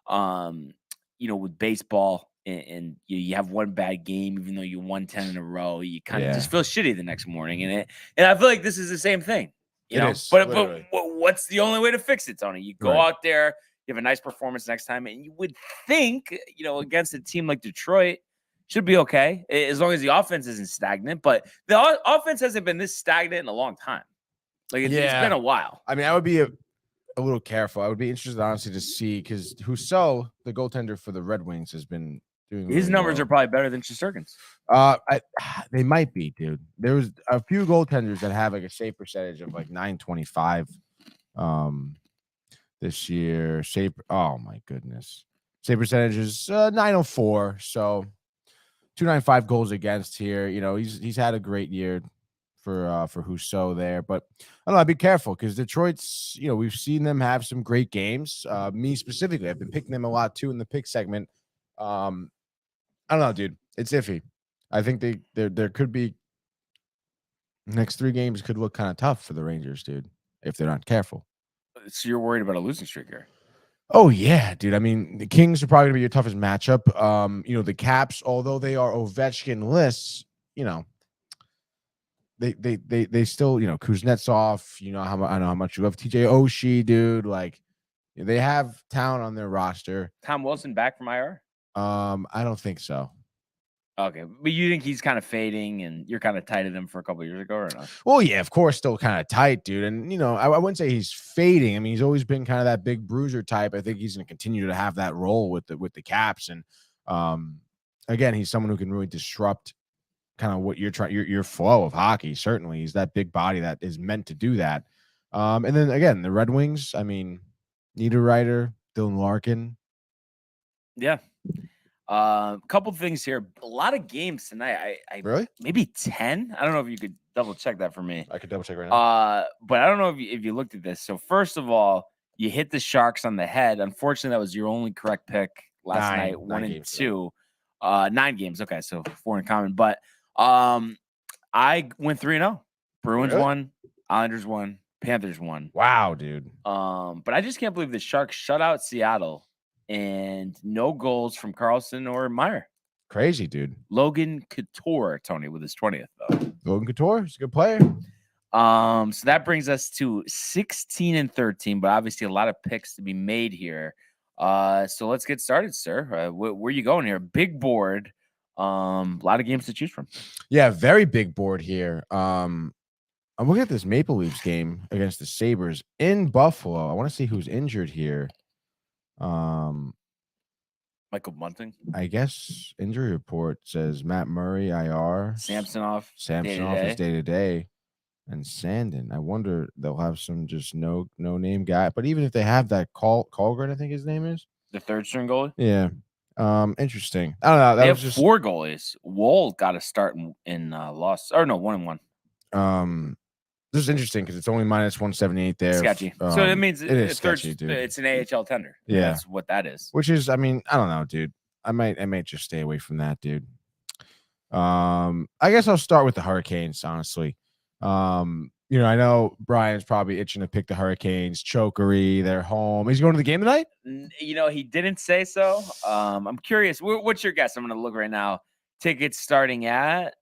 Speaker 1: with baseball, and you have one bad game, even though you won 10 in a row, you kind of just feel shitty the next morning, and I feel like this is the same thing, But what's the only way to fix it, Tony? You go out there, you have a nice performance next time, and you would think, against a team like Detroit, should be okay as long as the offense isn't stagnant. But the offense hasn't been this stagnant in a long time. It's been a while.
Speaker 3: I mean, I would be a little careful. I would be interested, honestly, to see, because Husso, the goaltender for the Red Wings, has been doing
Speaker 1: his numbers are probably better than Shesterkin's.
Speaker 3: They might be, dude. There's a few goaltenders that have a save percentage of 925 this year. Oh my goodness. Save percentage is 904. So 295 goals against here. He's had a great year for Husso there, but I don't know. I'd be careful, because Detroit's, we've seen them have some great games. Me specifically, I've been picking them a lot too in the pick segment. I don't know, dude. It's iffy. I think there could be next 3 games could look kind of tough for the Rangers, dude, if they're not careful.
Speaker 1: So you're worried about a losing streak here?
Speaker 3: Oh yeah, dude. I mean, the Kings are probably gonna be your toughest matchup. The Caps, although they are Ovechkin-less, they still, Kuznetsov. I know how much you love TJ Oshie, dude. They have talent on their roster.
Speaker 1: Tom Wilson back from IR?
Speaker 3: I don't think so.
Speaker 1: Okay, but you think he's kind of fading, and you're kind of tight at him for a couple of years ago, or not?
Speaker 3: Well, yeah, of course, still kind of tight, dude. And I wouldn't say he's fading. I mean, he's always been kind of that big bruiser type. I think he's going to continue to have that role with the Caps. And again, he's someone who can really disrupt kind of what you're trying, your flow of hockey. Certainly, he's that big body that is meant to do that. And then again, the Red Wings. I mean, Niederreiter, Dylan Larkin.
Speaker 1: Yeah. A couple things here. A lot of games tonight. I
Speaker 3: Really?
Speaker 1: maybe 10. I don't know if you could double check that for me.
Speaker 3: I could double check right now.
Speaker 1: But I don't know if you looked at this. So first of all, you hit the Sharks on the head. Unfortunately, that was your only correct pick last night. 1 and 2. 9 games. Okay, so 4 in common. But I went 3-0. Bruins won, Islanders won, Panthers won.
Speaker 3: Wow, dude.
Speaker 1: But I just can't believe the Sharks shut out Seattle and no goals from Carlson or Meyer.
Speaker 3: Crazy, dude.
Speaker 1: Logan Couture, Tony, with his 20th though.
Speaker 3: Logan Couture, he's a good player.
Speaker 1: So that brings us to 16 and 13, but obviously a lot of picks to be made here. So let's get started, sir. Where are you going here? Big board. A lot of games to choose from.
Speaker 3: Yeah, very big board here. I'm looking at this Maple Leafs game against the Sabres in Buffalo. I want to see who's injured here.
Speaker 1: Michael Bunting.
Speaker 3: I guess injury report says Matt Murray, IR.
Speaker 1: Samsonov
Speaker 3: is day-to-day. And Sandin. I wonder they'll have some just no name guy. But even if they have that Colgren, I think his name is.
Speaker 1: The third string goalie?
Speaker 3: Yeah. Interesting. I don't know.
Speaker 1: They have 4 goalies. Woll got a start in loss. Or no, 1-1.
Speaker 3: This is interesting because it's only minus 178 there.
Speaker 1: Sketchy. So it means
Speaker 3: it is sketchy, dude.
Speaker 1: It's an AHL tender.
Speaker 3: Yeah.
Speaker 1: That's what that is.
Speaker 3: Which is, I mean, I don't know, dude. I might just stay away from that, dude. I guess I'll start with the Hurricanes, honestly. I know Brian's probably itching to pick the Hurricanes. Chokery, they're home. He's going to the game tonight?
Speaker 1: He didn't say so. I'm curious. What's your guess? I'm going to look right now. Tickets starting at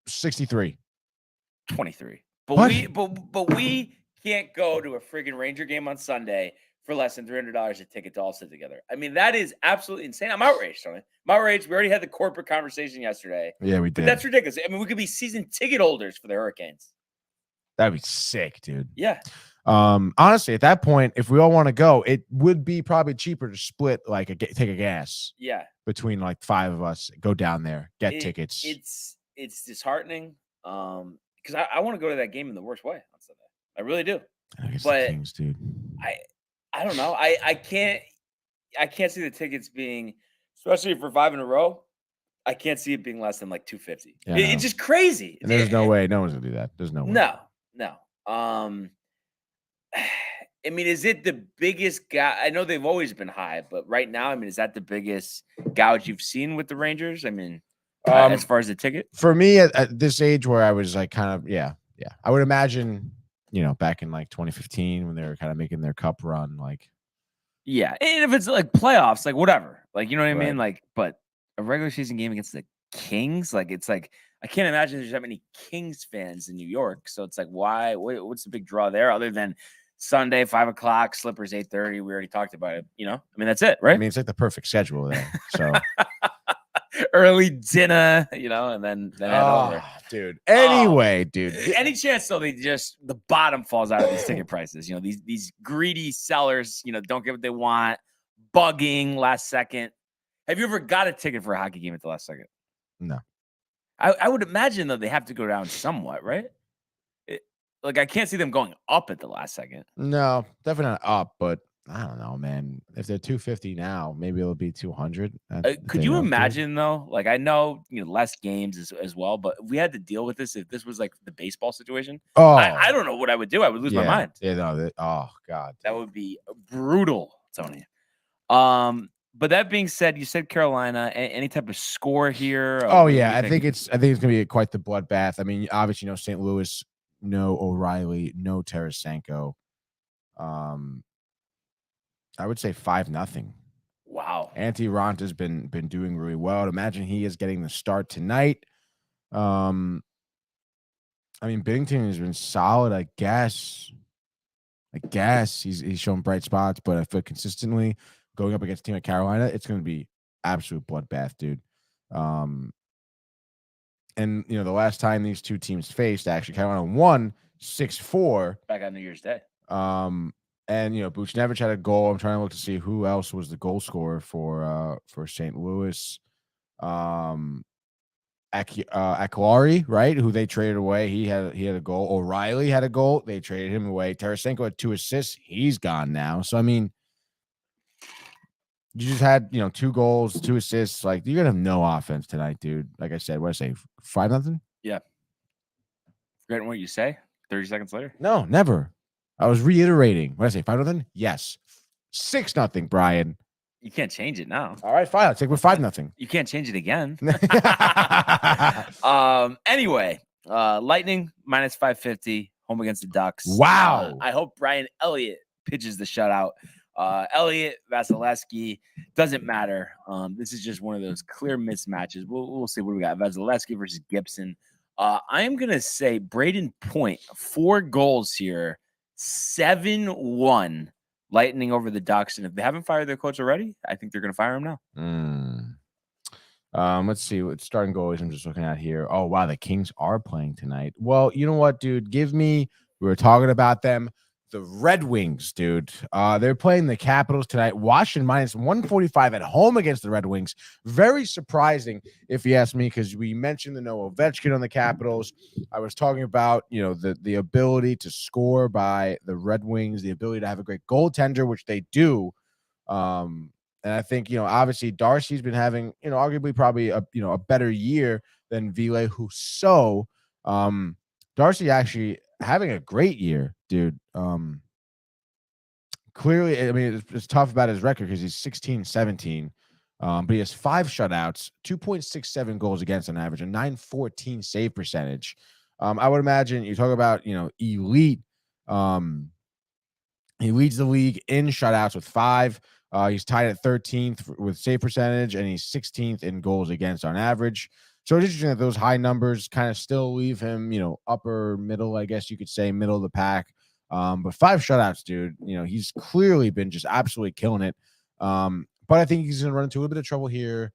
Speaker 3: 63.
Speaker 1: 23. But
Speaker 3: what?
Speaker 1: we can't go to a friggin' Ranger game on Sunday for less than $300 a ticket to all sit together. I mean, that is absolutely insane. I'm outraged, Tony. I'm outraged. We already had the corporate conversation yesterday.
Speaker 3: Yeah, we did.
Speaker 1: But that's ridiculous. I mean, we could be season ticket holders for the Hurricanes.
Speaker 3: That'd be sick, dude.
Speaker 1: Yeah.
Speaker 3: Honestly, at that point, if we all want to go, it would be probably cheaper to split take a gas.
Speaker 1: Yeah.
Speaker 3: Between 5 of us, go down there, get tickets.
Speaker 1: It's disheartening. Because I want to go to that game in the worst way on Sunday. I really do.
Speaker 3: But Kings, dude.
Speaker 1: I don't know. I can't see the tickets being, especially for 5 in a row. I can't see it being less than $250. Yeah, it's just crazy.
Speaker 3: And there's no way. No one's gonna do that. There's no way.
Speaker 1: No. I mean, is it the biggest guy? I know they've always been high, but right now, I mean, is that the biggest gouge you've seen with the Rangers? I mean, as far as the ticket?
Speaker 3: For me, at this age where I was yeah. I would imagine, back in 2015 when they were kind of making their cup run,
Speaker 1: yeah. And if it's playoffs, whatever, you know what I mean? But a regular season game against the Kings, I can't imagine there's that many Kings fans in New York. So it's why? What's the big draw there other than Sunday, 5 o'clock, Slippers, 8:30? We already talked about it. I mean, that's it, right?
Speaker 3: I mean, it's the perfect schedule there. So
Speaker 1: early dinner, and then head over.
Speaker 3: Dude. Anyway, dude.
Speaker 1: Any chance though the bottom falls out of these ticket prices. These greedy sellers, don't get what they want, bugging last second. Have you ever got a ticket for a hockey game at the last second?
Speaker 3: No.
Speaker 1: I would imagine though they have to go down somewhat, right? I can't see them going up at the last second.
Speaker 3: No, definitely not up, but I don't know, man. If they're 250 now, maybe it'll be 200.
Speaker 1: Could you imagine though? I know less games as well, but if we had to deal with this, if this was the baseball situation, I don't know what I would do. I would lose my mind.
Speaker 3: Yeah, no. Oh God,
Speaker 1: that would be brutal, Tony. But that being said, you said Carolina. Any type of score here?
Speaker 3: Oh yeah, I think it's gonna be quite the bloodbath. I mean, obviously, St. Louis, no O'Reilly, no Tarasenko. I would say 5-0.
Speaker 1: Wow.
Speaker 3: Antti Raanta has been doing really well. I'd imagine he is getting the start tonight. I mean, Binnington has been solid, I guess. He's shown bright spots, but I feel consistently going up against a team like Carolina, it's going to be absolute bloodbath, dude. And the last time these two teams faced, actually, Carolina won 6-4
Speaker 1: back on New Year's Day.
Speaker 3: And Buchnevich had a goal. I'm trying to look to see who else was the goal scorer for St. Louis. Aquari, right? Who they traded away. He had a goal. O'Reilly had a goal. They traded him away. Tarasenko had 2 assists. He's gone now. So I mean, you just had 2 goals, 2 assists. Like you're gonna have no offense tonight, dude. Like I said, what did I say? 5-0?
Speaker 1: Yeah. Forgetting what you say 30 seconds later?
Speaker 3: No, never. I was reiterating. What did I say? 5-0? Yes. 6-0, Brian.
Speaker 1: You can't change it now.
Speaker 3: All right, fine. I'll take with 5-0.
Speaker 1: You can't change it again. Anyway, Lightning minus 550 home against the Ducks.
Speaker 3: Wow.
Speaker 1: I hope Brian Elliott pitches the shutout. Elliott, Vasilevsky, doesn't matter. This is just one of those clear mismatches. We'll see what we got. Vasilevsky versus Gibson. I am gonna say Braden Point, 4 goals here, 7-1. Lightning over the Ducks, and if they haven't fired their coach already, I think they're going to fire him now.
Speaker 3: Let's see what starting goalies I'm just looking at here. Oh wow, the Kings are playing tonight. Well, you know what, dude? We were talking about them. The Red Wings, dude. They're playing the Capitals tonight. Washington minus 145 at home against the Red Wings. Very surprising, if you ask me, because we mentioned the Noah Ovechkin on the Capitals. I was talking about, the ability to score by the Red Wings, the ability to have a great goaltender, which they do. And I think, obviously Darcy's been having, arguably probably a better year than Ville Husso. Darcy actually having a great year, dude. Clearly, I mean, it's tough about his record because he's 16-17, but he has 5 shutouts, 2.67 goals against on average, a 914 save percentage. I would imagine you talk about, elite. He leads the league in shutouts with 5. He's tied at 13th with save percentage, and he's 16th in goals against on average. So it's interesting that those high numbers kind of still leave him, upper middle, I guess you could say, middle of the pack. But 5 shutouts, dude. He's clearly been just absolutely killing it. But I think he's going to run into a little bit of trouble here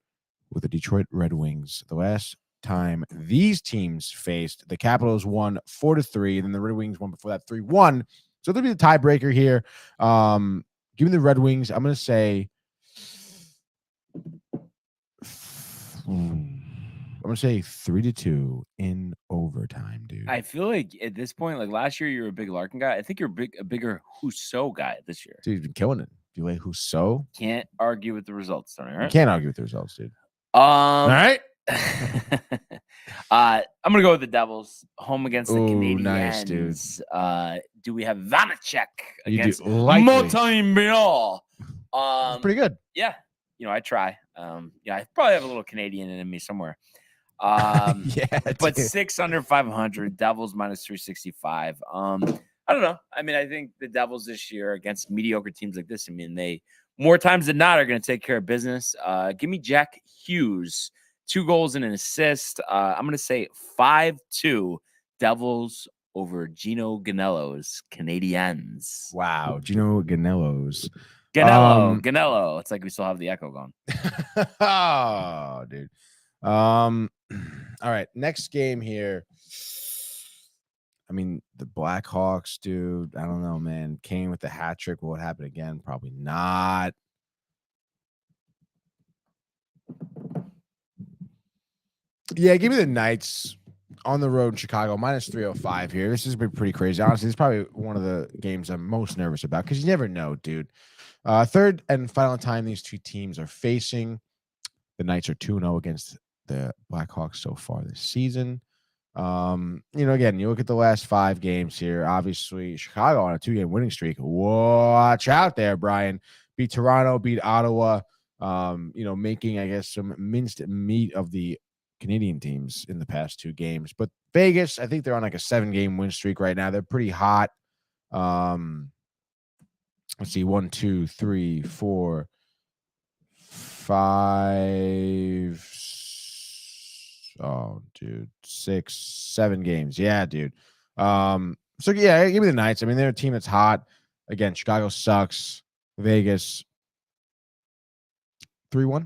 Speaker 3: with the Detroit Red Wings. The last time these teams faced, the Capitals won 4-3, and then the Red Wings won before that 3-1. So there'll be the tiebreaker here. Give me the Red Wings. I'm going to say 3-2 in overtime, dude.
Speaker 1: I feel like at this point, like last year, you were a big Larkin guy. I think you're a bigger Husso guy this year.
Speaker 3: Dude, he's been killing it. Ville Husso.
Speaker 1: Can't argue with the results, Tony. Right?
Speaker 3: You can't argue with the results, dude.
Speaker 1: All
Speaker 3: right.
Speaker 1: I'm gonna go with the Devils home against the Canadiens.
Speaker 3: Nice, dude.
Speaker 1: Do we have Vanacek against
Speaker 3: Montreal? Pretty good.
Speaker 1: Yeah, I try. I probably have a little Canadian in me somewhere.
Speaker 3: Yeah,
Speaker 1: but
Speaker 3: dude.
Speaker 1: 6 under 500, Devils minus 365. I don't know. I mean, I think the Devils this year against mediocre teams like this, I mean, they more times than not are going to take care of business. Give me Jack Hughes, 2 goals and an assist. I'm going to say 5-2 Devils over Gino Ganello's Canadiens.
Speaker 3: Wow, Gino Ganello's.
Speaker 1: Ganello. It's like we still have the echo going.
Speaker 3: Oh, dude. All right, next game here. I mean, the Blackhawks, dude. I don't know, man. Kane with the hat trick. Will it happen again? Probably not. Yeah, give me the Knights on the road in Chicago, minus 305 here. This has been pretty crazy. Honestly, it's probably one of the games I'm most nervous about because you never know, dude. Third and final time these two teams are facing. The Knights are 2-0 against the Blackhawks so far this season. Again, you look at the last 5 games here. Obviously, Chicago on a 2-game winning streak. Watch out there, Brian. Beat Toronto, beat Ottawa. Making, I guess, some minced meat of the Canadian teams in the past 2 games. But Vegas, I think they're on like a 7-game win streak right now. They're pretty hot. Let's see, 1, 2, 3, 4, 5. Oh, dude, 6, 7 games. Yeah, dude. So yeah, give me the Knights. I mean, they're a team that's hot. Again, Chicago sucks. Vegas 3-1.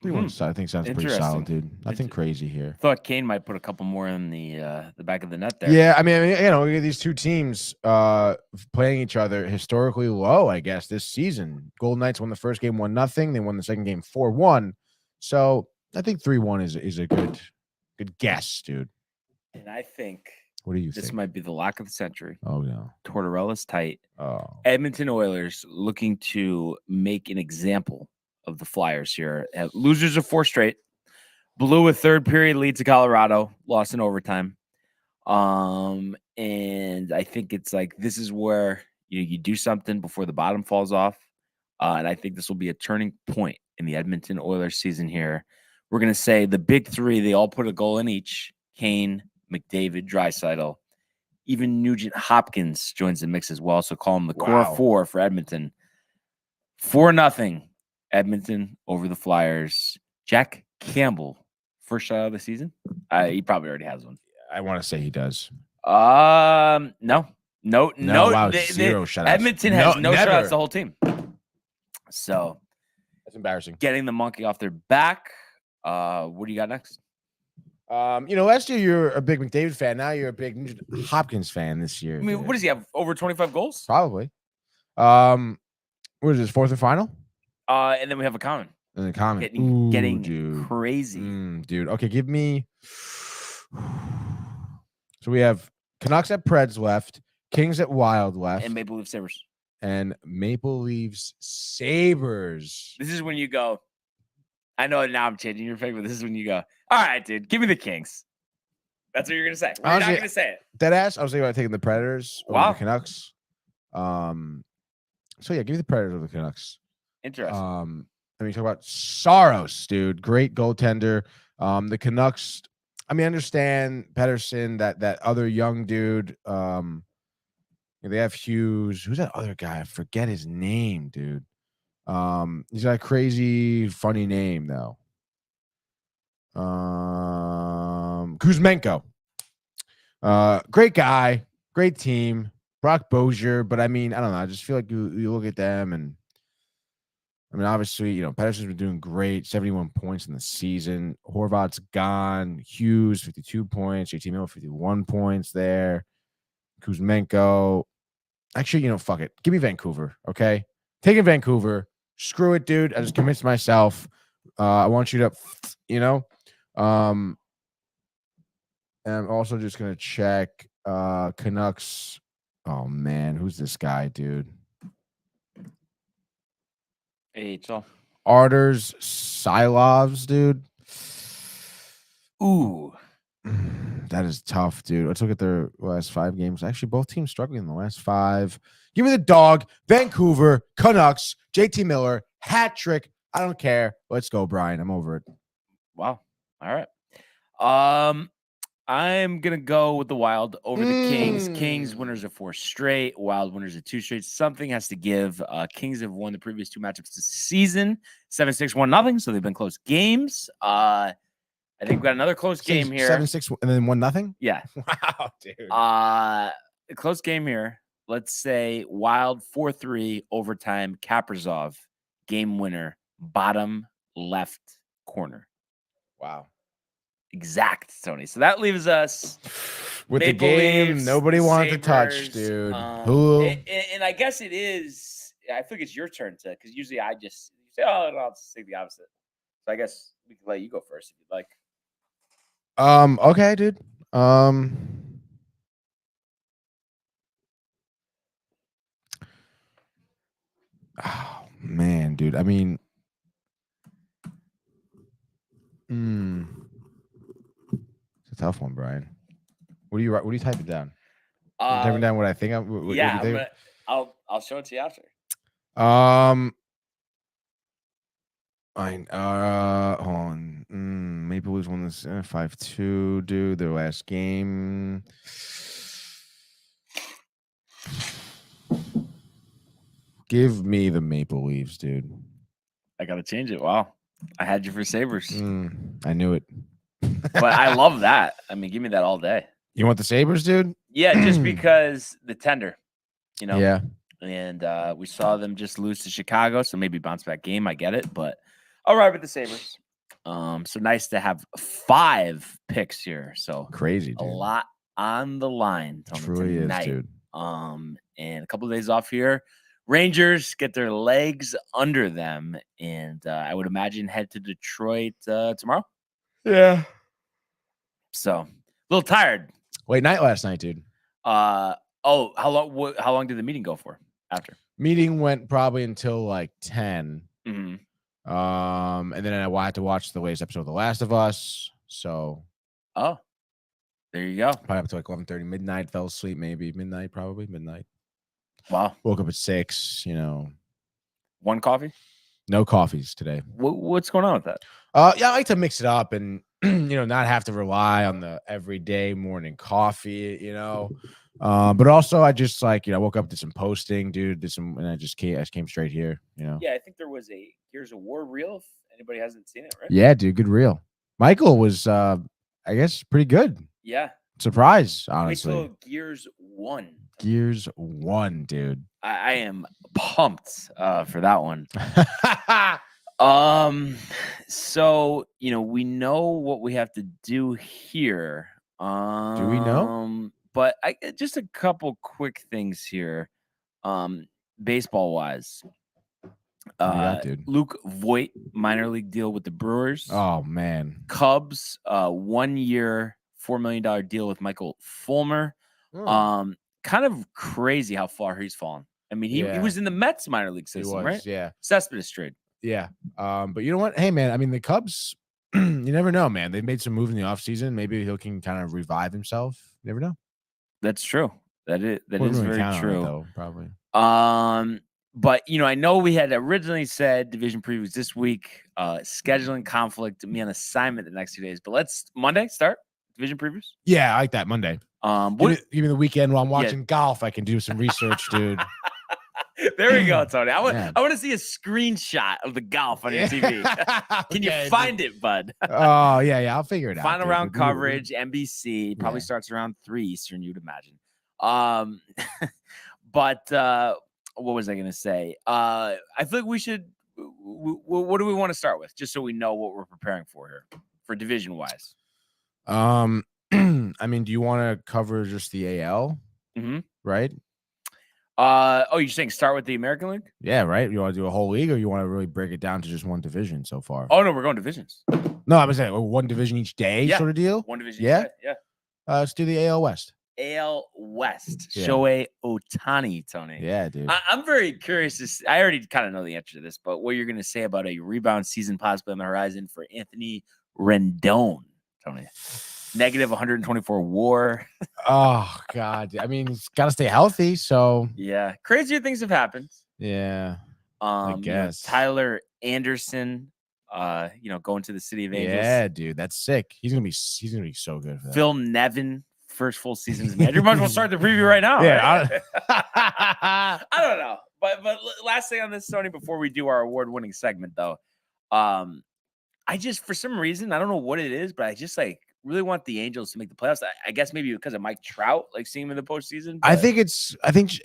Speaker 3: 3-1. I think sounds pretty solid, dude. Nothing crazy here.
Speaker 1: Thought Kane might put a couple more in the back of the net there.
Speaker 3: Yeah, I mean, these two teams playing each other historically low, I guess, this season. Golden Knights won the first game 1-0. They won the second game 4-1. So I think 3-1 is a good guess, dude.
Speaker 1: And I think
Speaker 3: What do you
Speaker 1: this
Speaker 3: think?
Speaker 1: might be the lock of the century.
Speaker 3: Oh no.
Speaker 1: Tortorella's tight.
Speaker 3: Oh.
Speaker 1: Edmonton Oilers looking to make an example of the Flyers here. Losers of 4 straight. Blew a third period lead to Colorado. Lost in overtime. And I think it's like this is where you do something before the bottom falls off. And I think this will be a turning point in the Edmonton Oilers season here. We're going to say the big 3, they all put a goal in each. Kane, McDavid, Draisaitl. Even Nugent Hopkins joins the mix as well. So call him the core 4 for Edmonton. 4-0 Edmonton over the Flyers. Jack Campbell, first shot of the season. He probably already has one.
Speaker 3: I want to say he does.
Speaker 1: No.
Speaker 3: Wow, 0 shutouts.
Speaker 1: Edmonton has no
Speaker 3: never.
Speaker 1: shutouts the whole team. So
Speaker 3: That's embarrassing.
Speaker 1: getting the monkey off their back. What do you got next?
Speaker 3: Last year you're a big McDavid fan. Now you're a big Hopkins fan this year.
Speaker 1: I mean, what does he have? Over 25 goals?
Speaker 3: Probably. What is this, 4th or final?
Speaker 1: And then we have a comment.
Speaker 3: In the comment.
Speaker 1: Getting
Speaker 3: dude.
Speaker 1: crazy.
Speaker 3: Dude. Okay, give me. So we have Canucks at Preds left, Kings at Wild left,
Speaker 1: And Maple Leaf Sabres.
Speaker 3: and Maple Leafs Sabres.
Speaker 1: This is when you go, I know now I'm changing your pick, but this is when you go, all right, dude, give me the Kings. That's what you're going to say. We're not
Speaker 3: Honestly,
Speaker 1: going to say it.
Speaker 3: Deadass. I was thinking about taking the Predators over
Speaker 1: Wow.
Speaker 3: the Canucks. So yeah, give me the Predators over the Canucks.
Speaker 1: Interesting.
Speaker 3: Let me talk about Saros, dude. Great goaltender. The Canucks. I mean, I understand Pedersen, that other young dude. They have Hughes. Who's that other guy? I forget his name, dude. He's got a crazy, funny name though. Kuzmenko. Great guy, great team. Brock Bozier, but I mean, I don't know. I just feel like you look at them, and I mean, obviously, Pedersen's been doing great, 71 points in the season. Horvat's gone. Hughes, 52 points. JT Miller, 51 points there. Kuzmenko. Actually, fuck it. Give me Vancouver, okay? Taking Vancouver. Screw it, dude. I just convinced myself. I want you to, and I'm also just going to check Canucks. Oh, man. Who's this guy, dude?
Speaker 1: AHL.
Speaker 3: Arders Silovs, dude.
Speaker 1: Ooh.
Speaker 3: That is tough, dude. Let's look at their last 5 games. Actually, both teams struggling in the last 5. Give me the dog. Vancouver, Canucks, JT Miller, hat trick. I don't care. Let's go, Brian. I'm over it.
Speaker 1: Wow. All right. I'm going to go with the Wild over the Kings. Kings winners of 4 straight. Wild winners of 2 straight. Something has to give. Kings have won the previous 2 matchups this season. 7-6, 1-0. So they've been close games. I think we've got another close game here.
Speaker 3: 7-6 and then 1-0?
Speaker 1: Yeah.
Speaker 3: Wow, dude.
Speaker 1: A close game here. Let's say Wild 4-3 overtime. Kaprizov game winner. Bottom left corner.
Speaker 3: Wow.
Speaker 1: Exact, Tony. So that leaves us
Speaker 3: with
Speaker 1: Maple
Speaker 3: the game
Speaker 1: Leafs,
Speaker 3: nobody wanted to touch,
Speaker 1: Sabres,
Speaker 3: dude.
Speaker 1: And I guess it is. I think it's your turn to, because usually I just say, "Oh, no, I'll just take the opposite." So I guess we can let you go first if you'd like.
Speaker 3: Okay, dude. Oh man, dude. I mean, it's a tough one, Brian. What do you type it down? Typing down what I think.
Speaker 1: I'll show it to you after.
Speaker 3: Hold on. Maple Leafs won this 5-2, dude. Their last game. Give me the Maple Leafs, dude.
Speaker 1: I gotta change it. Wow, I had you for Sabres.
Speaker 3: I knew it.
Speaker 1: But I love that. I mean, give me that all day.
Speaker 3: You want the Sabres, dude?
Speaker 1: Yeah, just because the tender,
Speaker 3: Yeah.
Speaker 1: And we saw them just lose to Chicago, so maybe bounce back game. I get it, but I'll ride with the Sabres. So nice to have 5 picks here. So
Speaker 3: Crazy, dude.
Speaker 1: A lot on the line.
Speaker 3: Truly
Speaker 1: tonight.
Speaker 3: is, dude.
Speaker 1: And a couple of days off here. Rangers get their legs under them, and I would imagine head to Detroit tomorrow.
Speaker 3: Yeah.
Speaker 1: So a little tired.
Speaker 3: Late night last night, dude.
Speaker 1: How long did the meeting go for after?
Speaker 3: Meeting went probably until like 10.
Speaker 1: Mm-hmm.
Speaker 3: And then I had to watch the latest episode of The Last of Us. So
Speaker 1: Oh, there you go.
Speaker 3: probably up to like 11:30 midnight. Fell asleep maybe probably midnight.
Speaker 1: Wow.
Speaker 3: Woke up at 6.
Speaker 1: One coffee?
Speaker 3: No coffees today.
Speaker 1: What's going on with that?
Speaker 3: Yeah, I like to mix it up and not have to rely on the everyday morning coffee. But also I just woke up, did some posting, dude. And I just came straight here.
Speaker 1: Yeah, I think there was a Gears of War reel. If anybody hasn't seen it, right?
Speaker 3: Yeah, dude, good reel. Michael was, I guess, pretty good.
Speaker 1: Yeah.
Speaker 3: Surprise, honestly.
Speaker 1: Wait till Gears 1.
Speaker 3: Gears 1, dude.
Speaker 1: I am pumped for that one. So we know what we have to do here.
Speaker 3: Do we know?
Speaker 1: But just a couple quick things here. Baseball wise.
Speaker 3: Dude.
Speaker 1: Luke Voit, minor league deal with the Brewers.
Speaker 3: Oh man.
Speaker 1: Cubs, 1 year, $4 million deal with Michael Fulmer. Kind of crazy how far he's fallen. I mean, he was in the Mets minor league system, right?
Speaker 3: Yeah.
Speaker 1: Cespedes trade.
Speaker 3: Yeah. But you know what? Hey, man, I mean, the Cubs, you never know, man. They've made some moves in the offseason. Maybe he can kind of revive himself. You never know.
Speaker 1: That's true. That is
Speaker 3: Wouldn't really
Speaker 1: very
Speaker 3: count on
Speaker 1: true.
Speaker 3: it, though, probably.
Speaker 1: But I know we had originally said division previews this week. Scheduling conflict, me on assignment the next 2 days. But let's Monday start division previews.
Speaker 3: Yeah, I like that. Monday. Give me the weekend while I'm watching golf. I can do some research, dude.
Speaker 1: There we go, Tony. I want to see a screenshot of the golf on your TV. Can you find it, bud?
Speaker 3: Oh, yeah. I'll figure it out.
Speaker 1: Final round coverage, NBC. Probably starts around 3 Eastern, you'd imagine. But what was I going to say? I feel like we should. What do we want to start with, just so we know what we're preparing for here, for division wise?
Speaker 3: I mean, do you want to cover just the AL?
Speaker 1: Mm-hmm.
Speaker 3: Right.
Speaker 1: You're saying start with the American League?
Speaker 3: Yeah, right. You want to do a whole league, or you want to really break it down to just one division so far?
Speaker 1: Oh no, we're going divisions.
Speaker 3: No, I was saying one division each day, sort of deal.
Speaker 1: One division.
Speaker 3: Yeah,
Speaker 1: each day. Yeah.
Speaker 3: Let's do the AL West.
Speaker 1: AL West.
Speaker 3: Yeah.
Speaker 1: Shohei Ohtani, Tony.
Speaker 3: Yeah, dude.
Speaker 1: I'm very curious. I already kind of know the answer to this, but what you're going to say about a rebound season possibly on the horizon for Anthony Rendon, Tony? Negative 124 WAR.
Speaker 3: Oh God. I mean, it's got to stay healthy. So
Speaker 1: yeah, crazier things have happened.
Speaker 3: Yeah. I guess
Speaker 1: Tyler Anderson, going to the City of Angels.
Speaker 3: Yeah, dude, that's sick. He's gonna be so good for that.
Speaker 1: Phil Nevin, first full season as manager. Might as well start the preview right now.
Speaker 3: Yeah.
Speaker 1: Right? I don't know, but last thing on this, Tony, before we do our award-winning segment, though, I just, for some reason, I don't know what it is, but I just really want the Angels to make the playoffs. I guess maybe because of Mike Trout, seeing him in the postseason. But...
Speaker 3: I think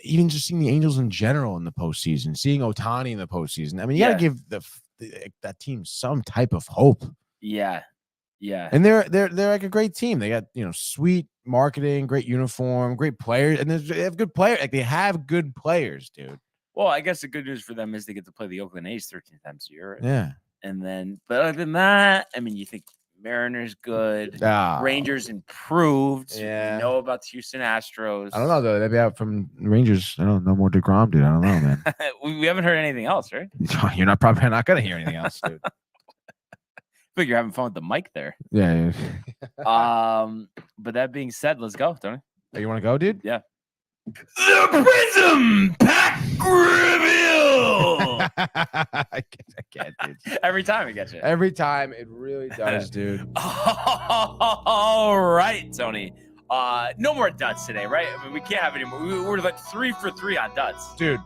Speaker 3: even just seeing the Angels in general in the postseason, seeing Ohtani in the postseason. I mean, you got to give that team some type of hope.
Speaker 1: Yeah. Yeah.
Speaker 3: And they're like a great team. They got, sweet marketing, great uniform, great players, and they have good players. They have good players, dude.
Speaker 1: Well, I guess the good news for them is they get to play the Oakland A's 13 times a year.
Speaker 3: Yeah.
Speaker 1: And then, but other than that, I mean, you think Mariners good, Rangers improved.
Speaker 3: Yeah.
Speaker 1: You know about the Houston Astros.
Speaker 3: I don't know though. They'd be out from Rangers. I don't know more DeGrom, dude. I don't know, man.
Speaker 1: we haven't heard anything else, right?
Speaker 3: You're probably not gonna hear anything else, dude.
Speaker 1: I think you're having fun with the mic there.
Speaker 3: Yeah.
Speaker 1: But that being said, let's go, Tony.
Speaker 3: Oh, you want to go, dude?
Speaker 1: Yeah. The Prism Pack Reveal.
Speaker 3: I can't, dude.
Speaker 1: Every time it gets you.
Speaker 3: Every time it really does, dude.
Speaker 1: All right, Tony. No more duds today, right? I mean, we can't have any more. We were 3 for 3 on duds,
Speaker 3: dude.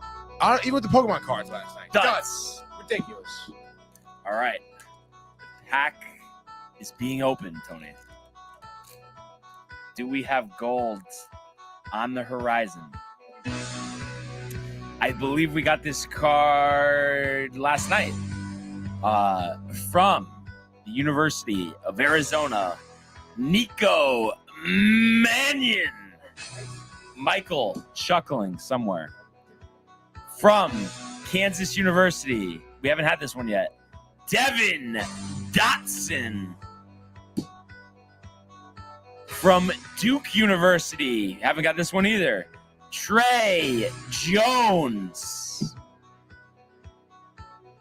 Speaker 3: Even with the Pokemon cards last night. Duds. Ridiculous.
Speaker 1: All right. The pack is being opened, Tony. Do we have gold on the horizon? I believe we got this card last night from the University of Arizona, Nico Mannion. Michael chuckling somewhere. From Kansas University, we haven't had this one yet. Devin Dotson. From Duke University, haven't got this one either. Trey Jones.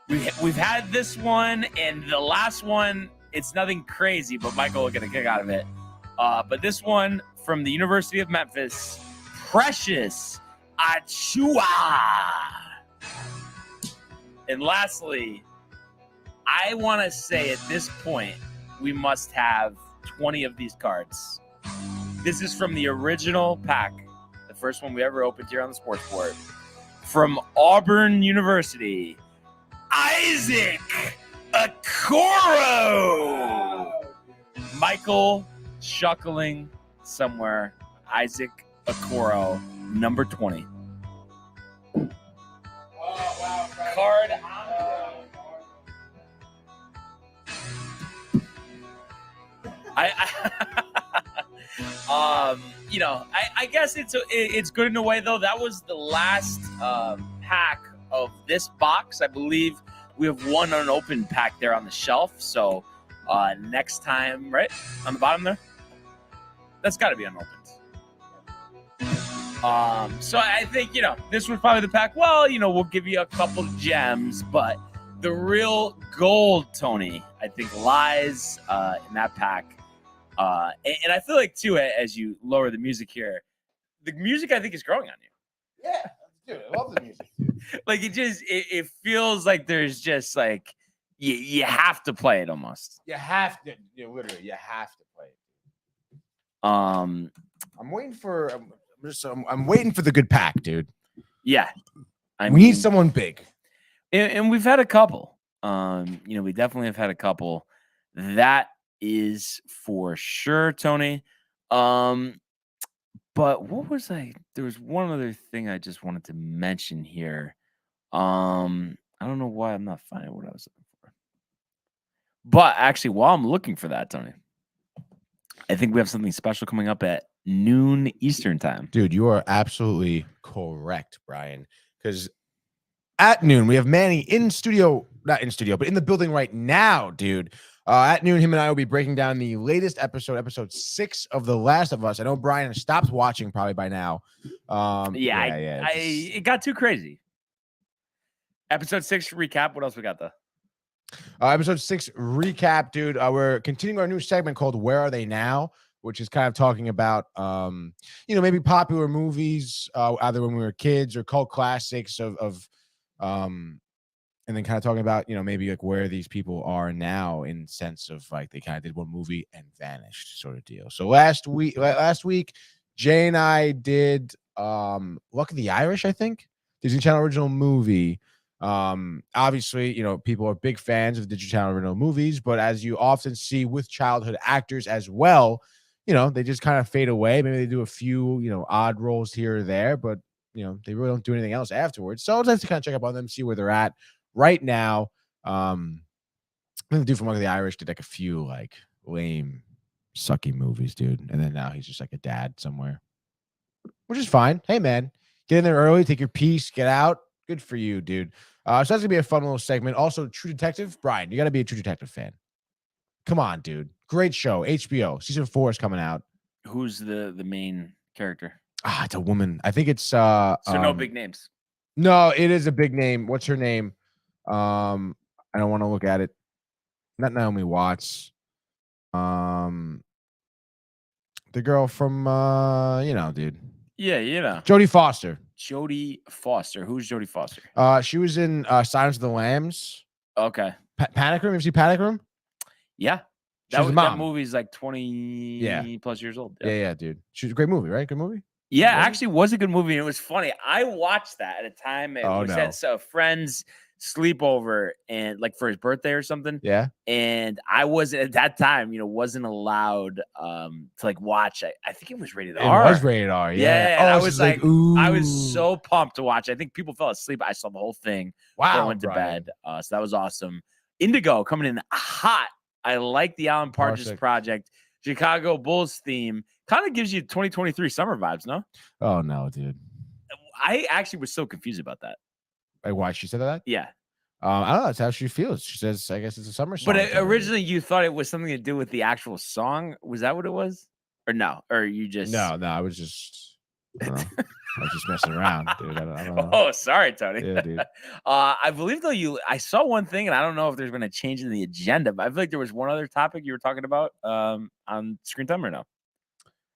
Speaker 1: We've had this one, and the last one, it's nothing crazy, but Michael will get a kick out of it. But this one from the University of Memphis, Precious Achua. And lastly, I want to say at this point, we must have 20 of these cards. This is from the original pack, the first one we ever opened here on the Sports Board. From Auburn University, Isaac Okoro. Michael chuckling somewhere. Isaac Okoro, number 20. Oh, wow. Card. I guess it's good in a way, though. That was the last pack of this box. I believe we have one unopened pack there on the shelf. So next time, right on the bottom there, that's got to be unopened. So I think, this was probably the pack. Well, we'll give you a couple gems, but the real gold, Tony, I think lies in that pack. And I feel like, too, as you lower the music here, the music, I think, is growing on you.
Speaker 3: Yeah, dude, I love the music, dude.
Speaker 1: Like, it feels like there's just, like, you have to play it almost.
Speaker 3: You have to, literally, you have to play it. I'm waiting for the good pack, dude.
Speaker 1: Yeah.
Speaker 3: We need someone big.
Speaker 1: And we've had a couple. We definitely have had a couple. That is for sure, Tony. But what was there was one other thing I just wanted to mention here. I don't know why I'm not finding what I was looking for. But actually, while I'm looking for that, Tony, I think we have something special coming up at noon Eastern time.
Speaker 3: Dude, you are absolutely correct, Brian. Because at noon, we have Manny not in studio, but in the building right now, dude. At noon, him and I will be breaking down the latest episode 6 of The Last of Us. I know Brian has stopped watching probably by now.
Speaker 1: It got too crazy. Episode 6 recap. What else we got though?
Speaker 3: Episode 6 recap, dude. We're continuing our new segment called Where Are They Now? Which is kind of talking about, maybe popular movies, either when we were kids or cult classics and then kind of talking about, maybe like where these people are now in sense of like they kind of did one movie and vanished sort of deal. So last week, Jay and I did Luck of the Irish, I think, Disney Channel original movie. Obviously, people are big fans of Disney Channel original movies, but as you often see with childhood actors as well, they just kind of fade away. Maybe they do a few, odd roles here or there, but, they really don't do anything else afterwards. So it's nice to kind of check up on them, see where they're at right now. The dude from Luck of the Irish did like a few like lame, sucky movies, dude. And then now he's just like a dad somewhere, which is fine. Hey, man, get in there early, take your piece, get out. Good for you, dude. So that's going to be a fun little segment. Also, True Detective. Brian, you got to be a True Detective fan. Come on, dude. Great show. HBO. Season 4 is coming out.
Speaker 1: Who's the main character?
Speaker 3: It's a woman. I think it's
Speaker 1: so no big names.
Speaker 3: No, it is a big name. What's her name? I don't want to look at it. Not Naomi Watts. The girl from dude.
Speaker 1: Yeah,
Speaker 3: Jodie Foster.
Speaker 1: Jodie Foster. Who's Jodie Foster?
Speaker 3: She was in Silence of the Lambs.
Speaker 1: Okay.
Speaker 3: Panic Room. You see Panic Room?
Speaker 1: Yeah. That movie's like 20 plus years old.
Speaker 3: Yeah, dude. She was a great movie, right? Good movie?
Speaker 1: Yeah, actually was a good movie. And it was funny. I watched that at a time. It was at a friend's sleepover and like for his birthday or something.
Speaker 3: Yeah.
Speaker 1: And I wasn't at that time, wasn't allowed to like watch. I think it was rated R.
Speaker 3: It was rated R. Yeah.
Speaker 1: I was like, ooh. I was so pumped to watch. I think people fell asleep. I saw the whole thing.
Speaker 3: Wow.
Speaker 1: I went to bed. So that was awesome. Indigo coming in hot. I like the Alan Partridge project. Chicago Bulls theme kind of gives you 2023 summer vibes, no?
Speaker 3: Oh no, dude.
Speaker 1: I actually was so confused about that.
Speaker 3: like why she said that.
Speaker 1: Yeah.
Speaker 3: I don't know. That's how she feels. She says, I guess it's a summer song.
Speaker 1: But originally you thought it was something to do with the actual song. Was that what it was? Or no? Or you just
Speaker 3: No, I was just I don't know. I was just messing around, dude. I don't know.
Speaker 1: Oh, sorry, Tony.
Speaker 3: Yeah, dude.
Speaker 1: I believe though I saw one thing, and I don't know if there's been a change in the agenda, but I feel like there was one other topic you were talking about on Screen Time or no?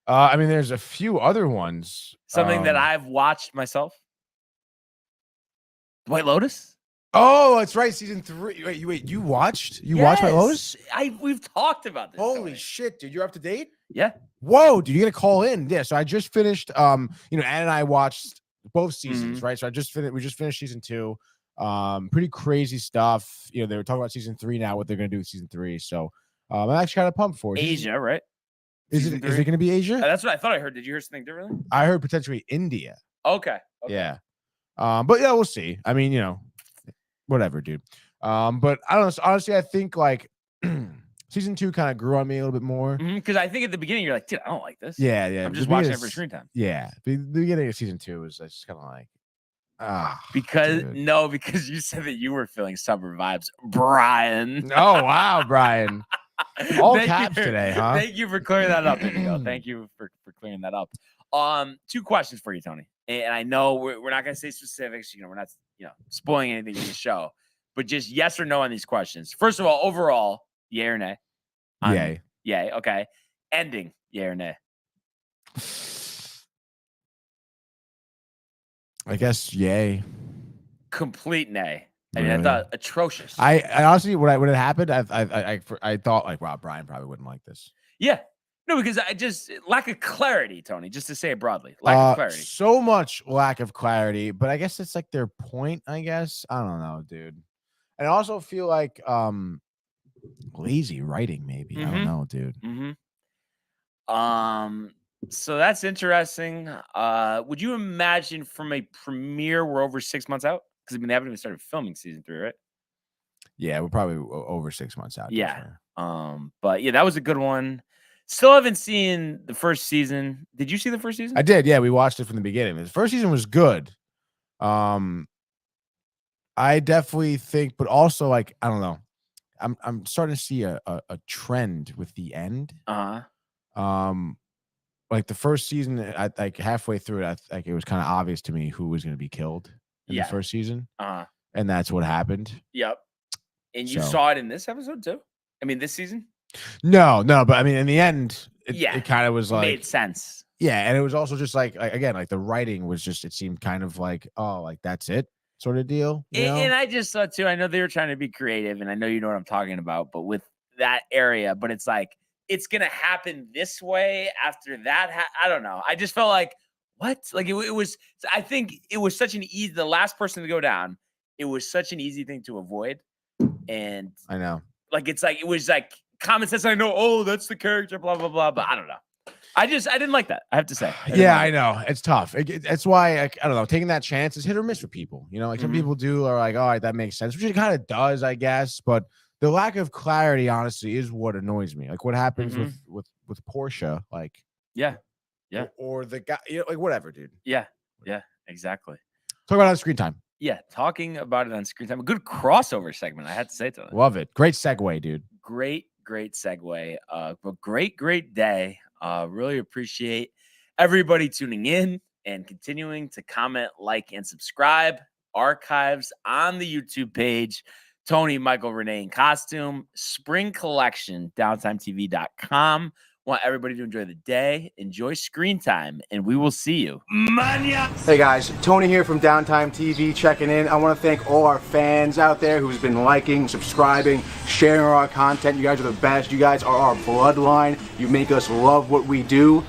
Speaker 3: I mean, there's a few other ones.
Speaker 1: Something that I've watched myself. White Lotus?
Speaker 3: Oh, that's right. Season 3. Wait, you watched? You watched White Lotus?
Speaker 1: We've talked about this.
Speaker 3: Holy
Speaker 1: Tony.
Speaker 3: shit, dude. You're up to date?
Speaker 1: Yeah.
Speaker 3: Whoa, dude, you gotta call in. Yeah, so I just finished Ann and I watched both seasons, right? So we just finished season 2. Pretty crazy stuff. They were talking about season 3 now, what they're gonna do with season 3. So I'm actually kind of pumped for it.
Speaker 1: Asia, right?
Speaker 3: Is it gonna be Asia?
Speaker 1: That's what I thought I heard. Did you hear something differently?
Speaker 3: I heard potentially India.
Speaker 1: Okay.
Speaker 3: Yeah. But yeah, we'll see. I mean, whatever, dude. But I don't know. Honestly, I think like season 2 kind of grew on me a little bit more.
Speaker 1: Because I think at the beginning you're like, dude, I don't like this.
Speaker 3: Yeah.
Speaker 1: I'm just watching it for Screen Time.
Speaker 3: Yeah. The beginning of season 2 was just kind of like,
Speaker 1: because
Speaker 3: dude.
Speaker 1: You said that you were feeling summer vibes, Brian.
Speaker 3: Oh wow, Brian. All caps today, huh?
Speaker 1: Thank you for clearing that up. There you go. Thank you for clearing that up. 2 questions for you, Tony. And I know we're not gonna say specifics, we're not spoiling anything in the show, but just yes or no on these questions. First of all, overall, yay or nay?
Speaker 3: Yay.
Speaker 1: Yay, okay. Ending, yay or nay?
Speaker 3: I guess yay.
Speaker 1: Complete nay. I
Speaker 3: Really?
Speaker 1: mean, I thought atrocious.
Speaker 3: I honestly, when it happened, I thought like, wow, Brian probably wouldn't like this.
Speaker 1: Yeah. No, because I just lack of clarity, Tony, just to say it broadly. Lack of clarity.
Speaker 3: So much lack of clarity, but I guess it's like their point, I guess. I don't know, dude. And I also feel like lazy writing, maybe. I don't know, dude.
Speaker 1: So that's interesting. Would you imagine from a premiere we're over 6 months out? Because I mean they haven't even started filming season 3, right?
Speaker 3: Yeah, we're probably over 6 months out.
Speaker 1: Yeah. But yeah, that was a good one. Still haven't seen the first season. Did you see the first season?
Speaker 3: I did. Yeah, we watched it from the beginning. The first season was good. I definitely think, but also like I don't know. I'm starting to see a trend with the end. Like the first season, I like halfway through it, it was kind of obvious to me who was going to be killed in the first season. And that's what happened.
Speaker 1: Yep. And you saw it in this episode too? I mean, this season?
Speaker 3: No, but I mean, in the end, it kind of was like
Speaker 1: made sense.
Speaker 3: Yeah, and it was also just like again, like the writing was just it seemed kind of like like that's it sort of deal.
Speaker 1: And I just thought too. I know they were trying to be creative, and I know you know what I'm talking about. But with that area, but it's like it's gonna happen this way after that. I don't know. I just felt like what? Like it was. I think it was such an easy. The last person to go down. It was such an easy thing to avoid, and
Speaker 3: I know.
Speaker 1: Like it was like. Common sense. I know. Oh, that's the character. Blah blah blah. But I don't know. I didn't like that. I have to say.
Speaker 3: I know it's tough. That's why I don't know. Taking that chance is hit or miss for people. Like some people do are like, all right, that makes sense, which it kind of does, I guess. But the lack of clarity, honestly, is what annoys me. Like what happens with Portia, like or the guy, like whatever, dude. Yeah,
Speaker 1: exactly.
Speaker 3: Talk about it on Screen Time.
Speaker 1: Yeah, talking about it on Screen Time. A good crossover segment, I had to say to them.
Speaker 3: Love it. Great segue, dude.
Speaker 1: Great segue. But great day. Really appreciate everybody tuning in and continuing to comment, like, and subscribe. Archives on the YouTube page. Tony, Michael, Renee in costume. Spring collection, downtimetv.com. Want everybody to enjoy the day. Enjoy Screen Time, and we will see you.
Speaker 2: Hey guys, Tony here from Downtime TV checking in. I want to thank all our fans out there who's been liking, subscribing, sharing our content. You guys are the best. You guys are our bloodline. You make us love what we do.